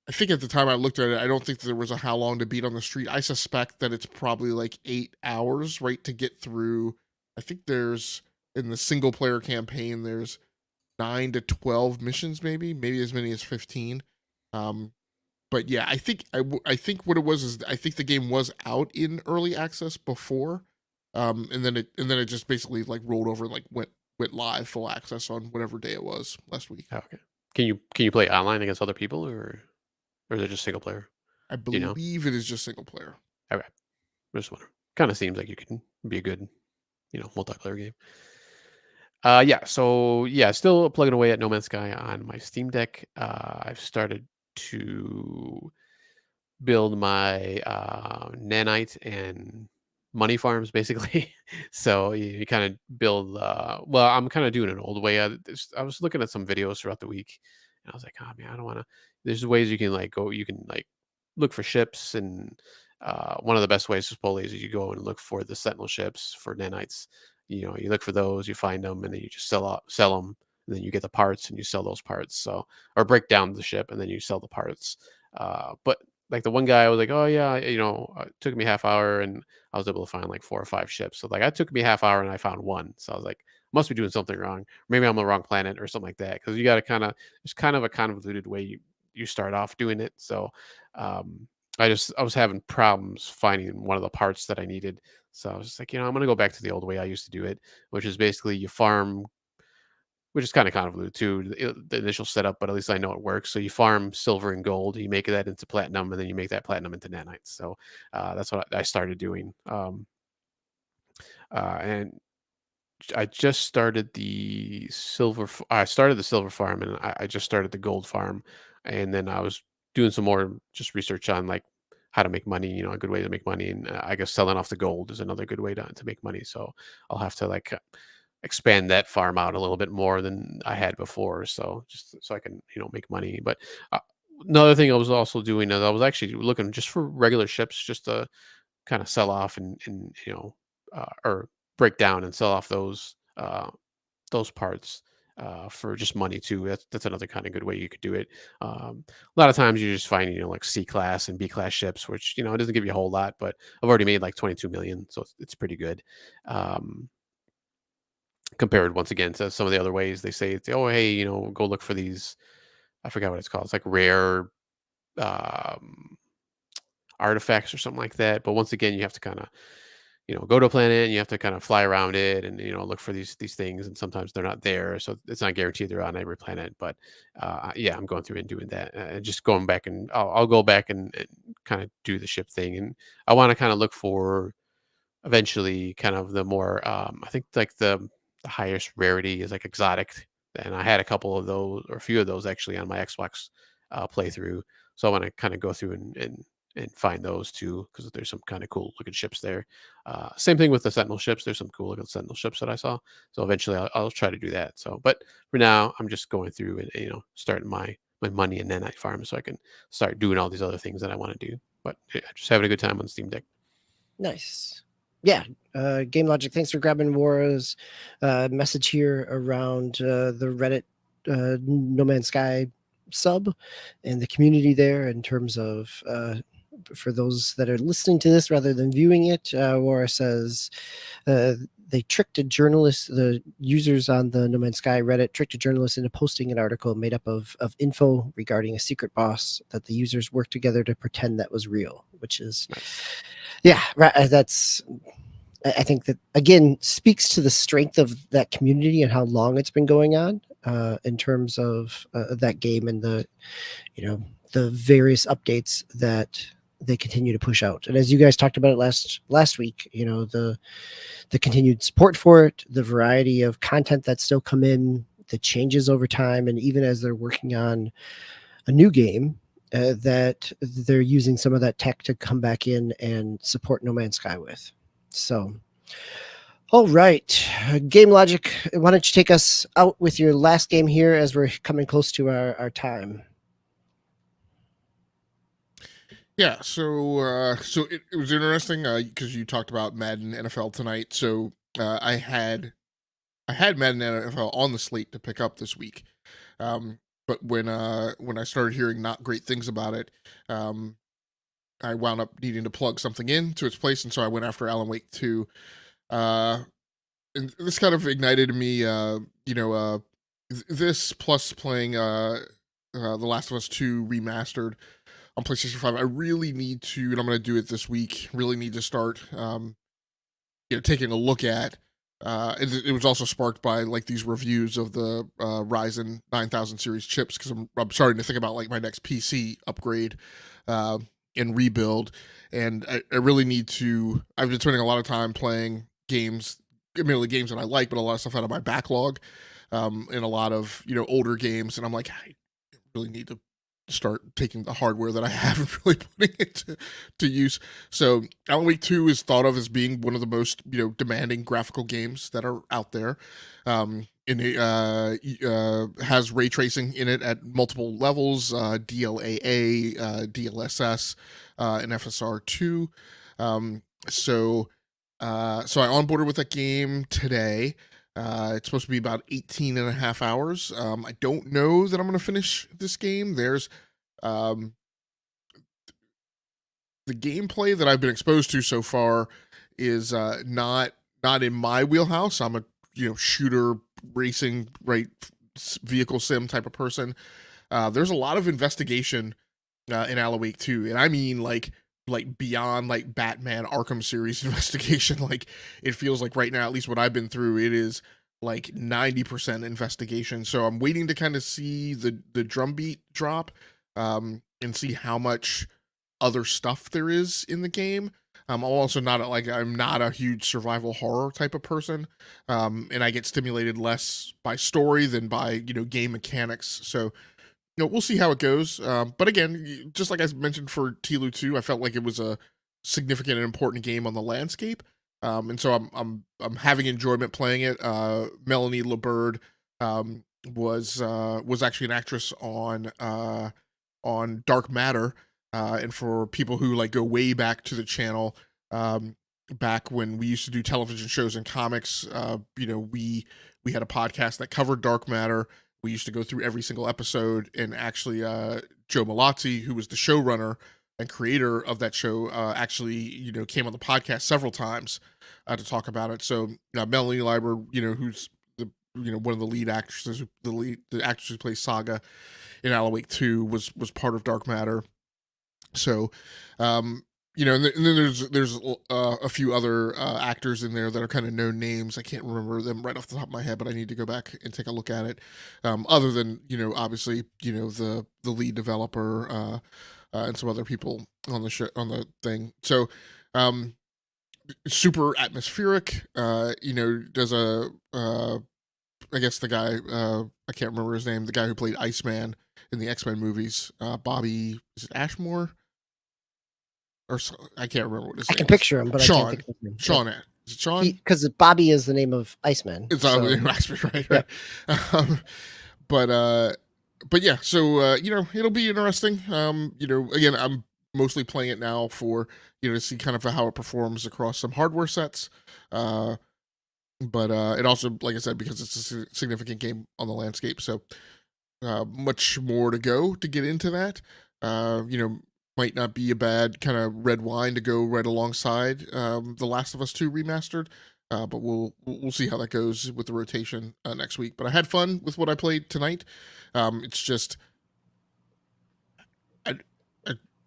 I think at the time I looked at it, I don't think there was a how long to beat on the street. I suspect that it's probably like 8 hours, right, to get through. I think there's in the single player campaign, there's 9 to 12 missions, maybe as many as 15. Um, but yeah, I think what it was is I think the game was out in early access before, and then it just basically like rolled over and like went live full access on whatever day it was last week. Oh, okay. Can you play online against other people, or is it just single player? I Do you know? believe it is just single player. Okay, just wondering. Kind of seems like you can be a good, multiplayer game. Yeah. So yeah, still plugging away at No Man's Sky on my Steam Deck. I've started to build my nanite and money farms basically. So you kind of build. Well, I'm kind of doing it an old way. I was looking at some videos throughout the week, and I was like, oh man, I don't want to. There's ways you can like go. You can like look for ships, and one of the best ways supposedly is you go and look for the sentinel ships for nanites. You look for those, you find them, and then you just sell them. And then you get the parts, and you sell those parts. So, or break down the ship, and then you sell the parts. But like the one guy, I was like, oh yeah, it took me half hour, and I was able to find like 4 or 5 ships. So like, it took me half hour, and I found one. So I was like, must be doing something wrong. Maybe I'm on the wrong planet or something like that. Because you got to there's kind of a convoluted way you start off doing it. So um, I was having problems finding one of the parts that I needed. So I was just like, I'm gonna go back to the old way I used to do it, which is basically you farm, which is kind of convoluted too, the initial setup, but at least I know it works. So you farm silver and gold, you make that into platinum, and then you make that platinum into nanites. So that's what I started doing. And I just started the I started the silver farm, and I just started the gold farm, and then I was doing some more just research on like how to make money. A good way to make money, and I guess selling off the gold is another good way to make money. So I'll have to like expand that farm out a little bit more than I had before. So just so I can make money. But uh, another thing I was also doing is I was actually looking just for regular ships, just to kind of sell off and or break down and sell off those parts for just money too. That's another kind of good way you could do it. A lot of times you just find like C class and B class ships, which it doesn't give you a whole lot, but I've already made like 22 million, so it's pretty good. Compared once again to some of the other ways they say it's, oh hey, go look for these. I forgot what it's called. It's like rare um, artifacts or something like that. But once again, you have to kind of go to a planet, and you have to kind of fly around it, and look for these things, and sometimes they're not there, so it's not guaranteed they're on every planet. But yeah, I'm going through and doing that, and just going back, and I'll go back and kind of do the ship thing, and I want to kind of look for eventually kind of the more I think like the highest rarity is like exotic, and I had a couple of those, or a few of those actually, on my Xbox playthrough. So I want to kind of go through and find those too, because there's some kind of cool looking ships there. Same thing with the sentinel ships, there's some cool looking sentinel ships that I saw, so eventually I'll try to do that. So but for now I'm just going through and starting my money and nanite farm, so I can start doing all these other things that I want to do. But yeah, just having a good time on Steam Deck. Nice. Yeah. GameLogIQ, thanks for grabbing Wara's message here around the Reddit No Man's Sky sub and the community there in terms of for those that are listening to this rather than viewing it. Wara says they tricked a journalist, the users on the No Man's Sky Reddit tricked a journalist into posting an article made up of info regarding a secret boss that the users worked together to pretend that was real, which is, yeah, right. That's, I think that again speaks to the strength of that community and how long it's been going on in terms of that game and the various updates that they continue to push out. And as you guys talked about it last week, the continued support for it, the variety of content that still come in, the changes over time, and even as they're working on a new game, that they're using some of that tech to come back in and support No Man's Sky with. So, all right, GameLogIQ, why don't you take us out with your last game here as we're coming close to our time? Yeah, so it was interesting because you talked about Madden NFL tonight. So I had Madden NFL on the slate to pick up this week. but when I started hearing not great things about it, I wound up needing to plug something in to its place, and so I went after Alan Wake 2. And this kind of ignited in me, this plus playing The Last of Us 2 Remastered on PlayStation 5. I really need to, and I'm going to do it this week, really need to start, taking a look at. It was also sparked by like these reviews of the Ryzen 9000 series chips, because I'm starting to think about like my next PC upgrade and rebuild, and I really need to. I've been spending a lot of time playing games, admittedly games that I like, but a lot of stuff out of my backlog, and a lot of older games, and I'm like, I really need to start taking the hardware that I have and really putting it to use. So Alan Wake 2 is thought of as being one of the most demanding graphical games that are out there. And it has ray tracing in it at multiple levels, DLAA, DLSS, and FSR2. So I onboarded with that game today. It's supposed to be about 18 and a half hours. I don't know that I'm going to finish this game. There's the gameplay that I've been exposed to so far is not in my wheelhouse. I'm a shooter, racing, right, vehicle sim type of person. There's a lot of investigation in Alan Wake 2, and I mean like beyond like Batman Arkham series investigation. Like it feels like right now, at least what I've been through, it is like 90% investigation. So I'm waiting to kind of see the drumbeat drop, and see how much other stuff there is in the game. I'm also not I'm not a huge survival horror type of person, and I get stimulated less by story than by game mechanics. So we'll see how it goes. But again, just like I mentioned for TLU 2, I felt like it was a significant and important game on the landscape. And so I'm having enjoyment playing it. Melanie LeBird was actually an actress on Dark Matter. And for people who like go way back to the channel, back when we used to do television shows and comics, we had a podcast that covered Dark Matter. We used to go through every single episode, and actually Joe Malazzi, who was the showrunner and creator of that show, actually came on the podcast several times to talk about it. So Melanie Liber, who's the one of the lead actresses, the actress who plays Saga in Alan Wake 2, was part of Dark Matter. So and then there's a few other actors in there that are kind of known names. I can't remember them right off the top of my head, but I need to go back and take a look at it. Other than obviously the lead developer and some other people on the show, on the thing. So super atmospheric. Does a I guess the guy I can't remember his name. The guy who played Iceman in the X-Men movies, Bobby, is it Ashmore? Or I can't remember what his name is. I can picture him, but Sean. I can't think of his name. Sean. Is it Sean? Because Bobby is the name of Iceman. It's Iceman, right? But yeah, so it'll be interesting. Again, I'm mostly playing it now for to see kind of how it performs across some hardware sets. But it also, like I said, because it's a significant game on the landscape, so much more to go to get into that. Might not be a bad kind of red wine to go right alongside The Last of Us 2 Remastered, but we'll see how that goes with the rotation next week. But I had fun with what I played tonight. It's just I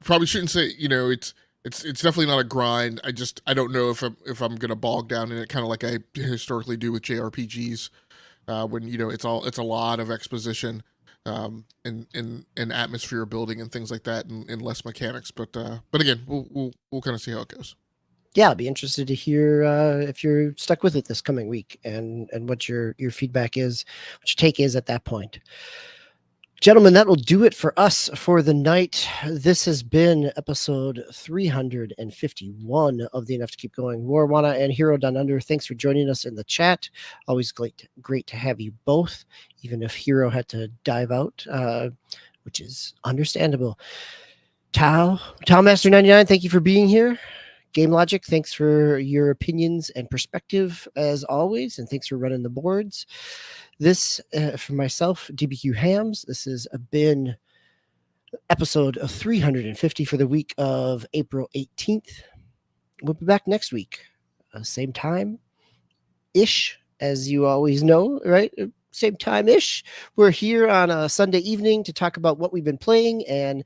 probably shouldn't say it's definitely not a grind. I don't know if I'm gonna bog down in it, kind of like I historically do with JRPGs, when it's a lot of exposition. And atmosphere building and things like that, and less mechanics. But again, we'll kind of see how it goes. Yeah, I'll be interested to hear if you're stuck with it this coming week, and what your feedback is, what your take is at that point. Gentlemen, that will do it for us for the night. This has been episode 351 of the Enough to Keep Going. Warwana and Hero Down Under, thanks for joining us in the chat. Always great to have you both, even if Hero had to dive out, which is understandable. Tau Master 99, thank you for being here. GameLogIQ, thanks for your opinions and perspective as always, and thanks for running the boards. This, for myself, DBQ Hams, this has been episode of 350 for the week of April 18th. We'll be back next week, same time ish, as you always know, right? Same time ish. We're here on a Sunday evening to talk about what we've been playing and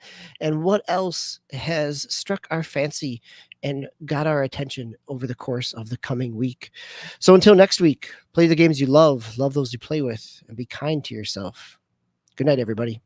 what else has struck our fancy and got our attention over the course of the coming week. So until next week, play the games you love those you play with, and be kind to yourself. Good night, everybody.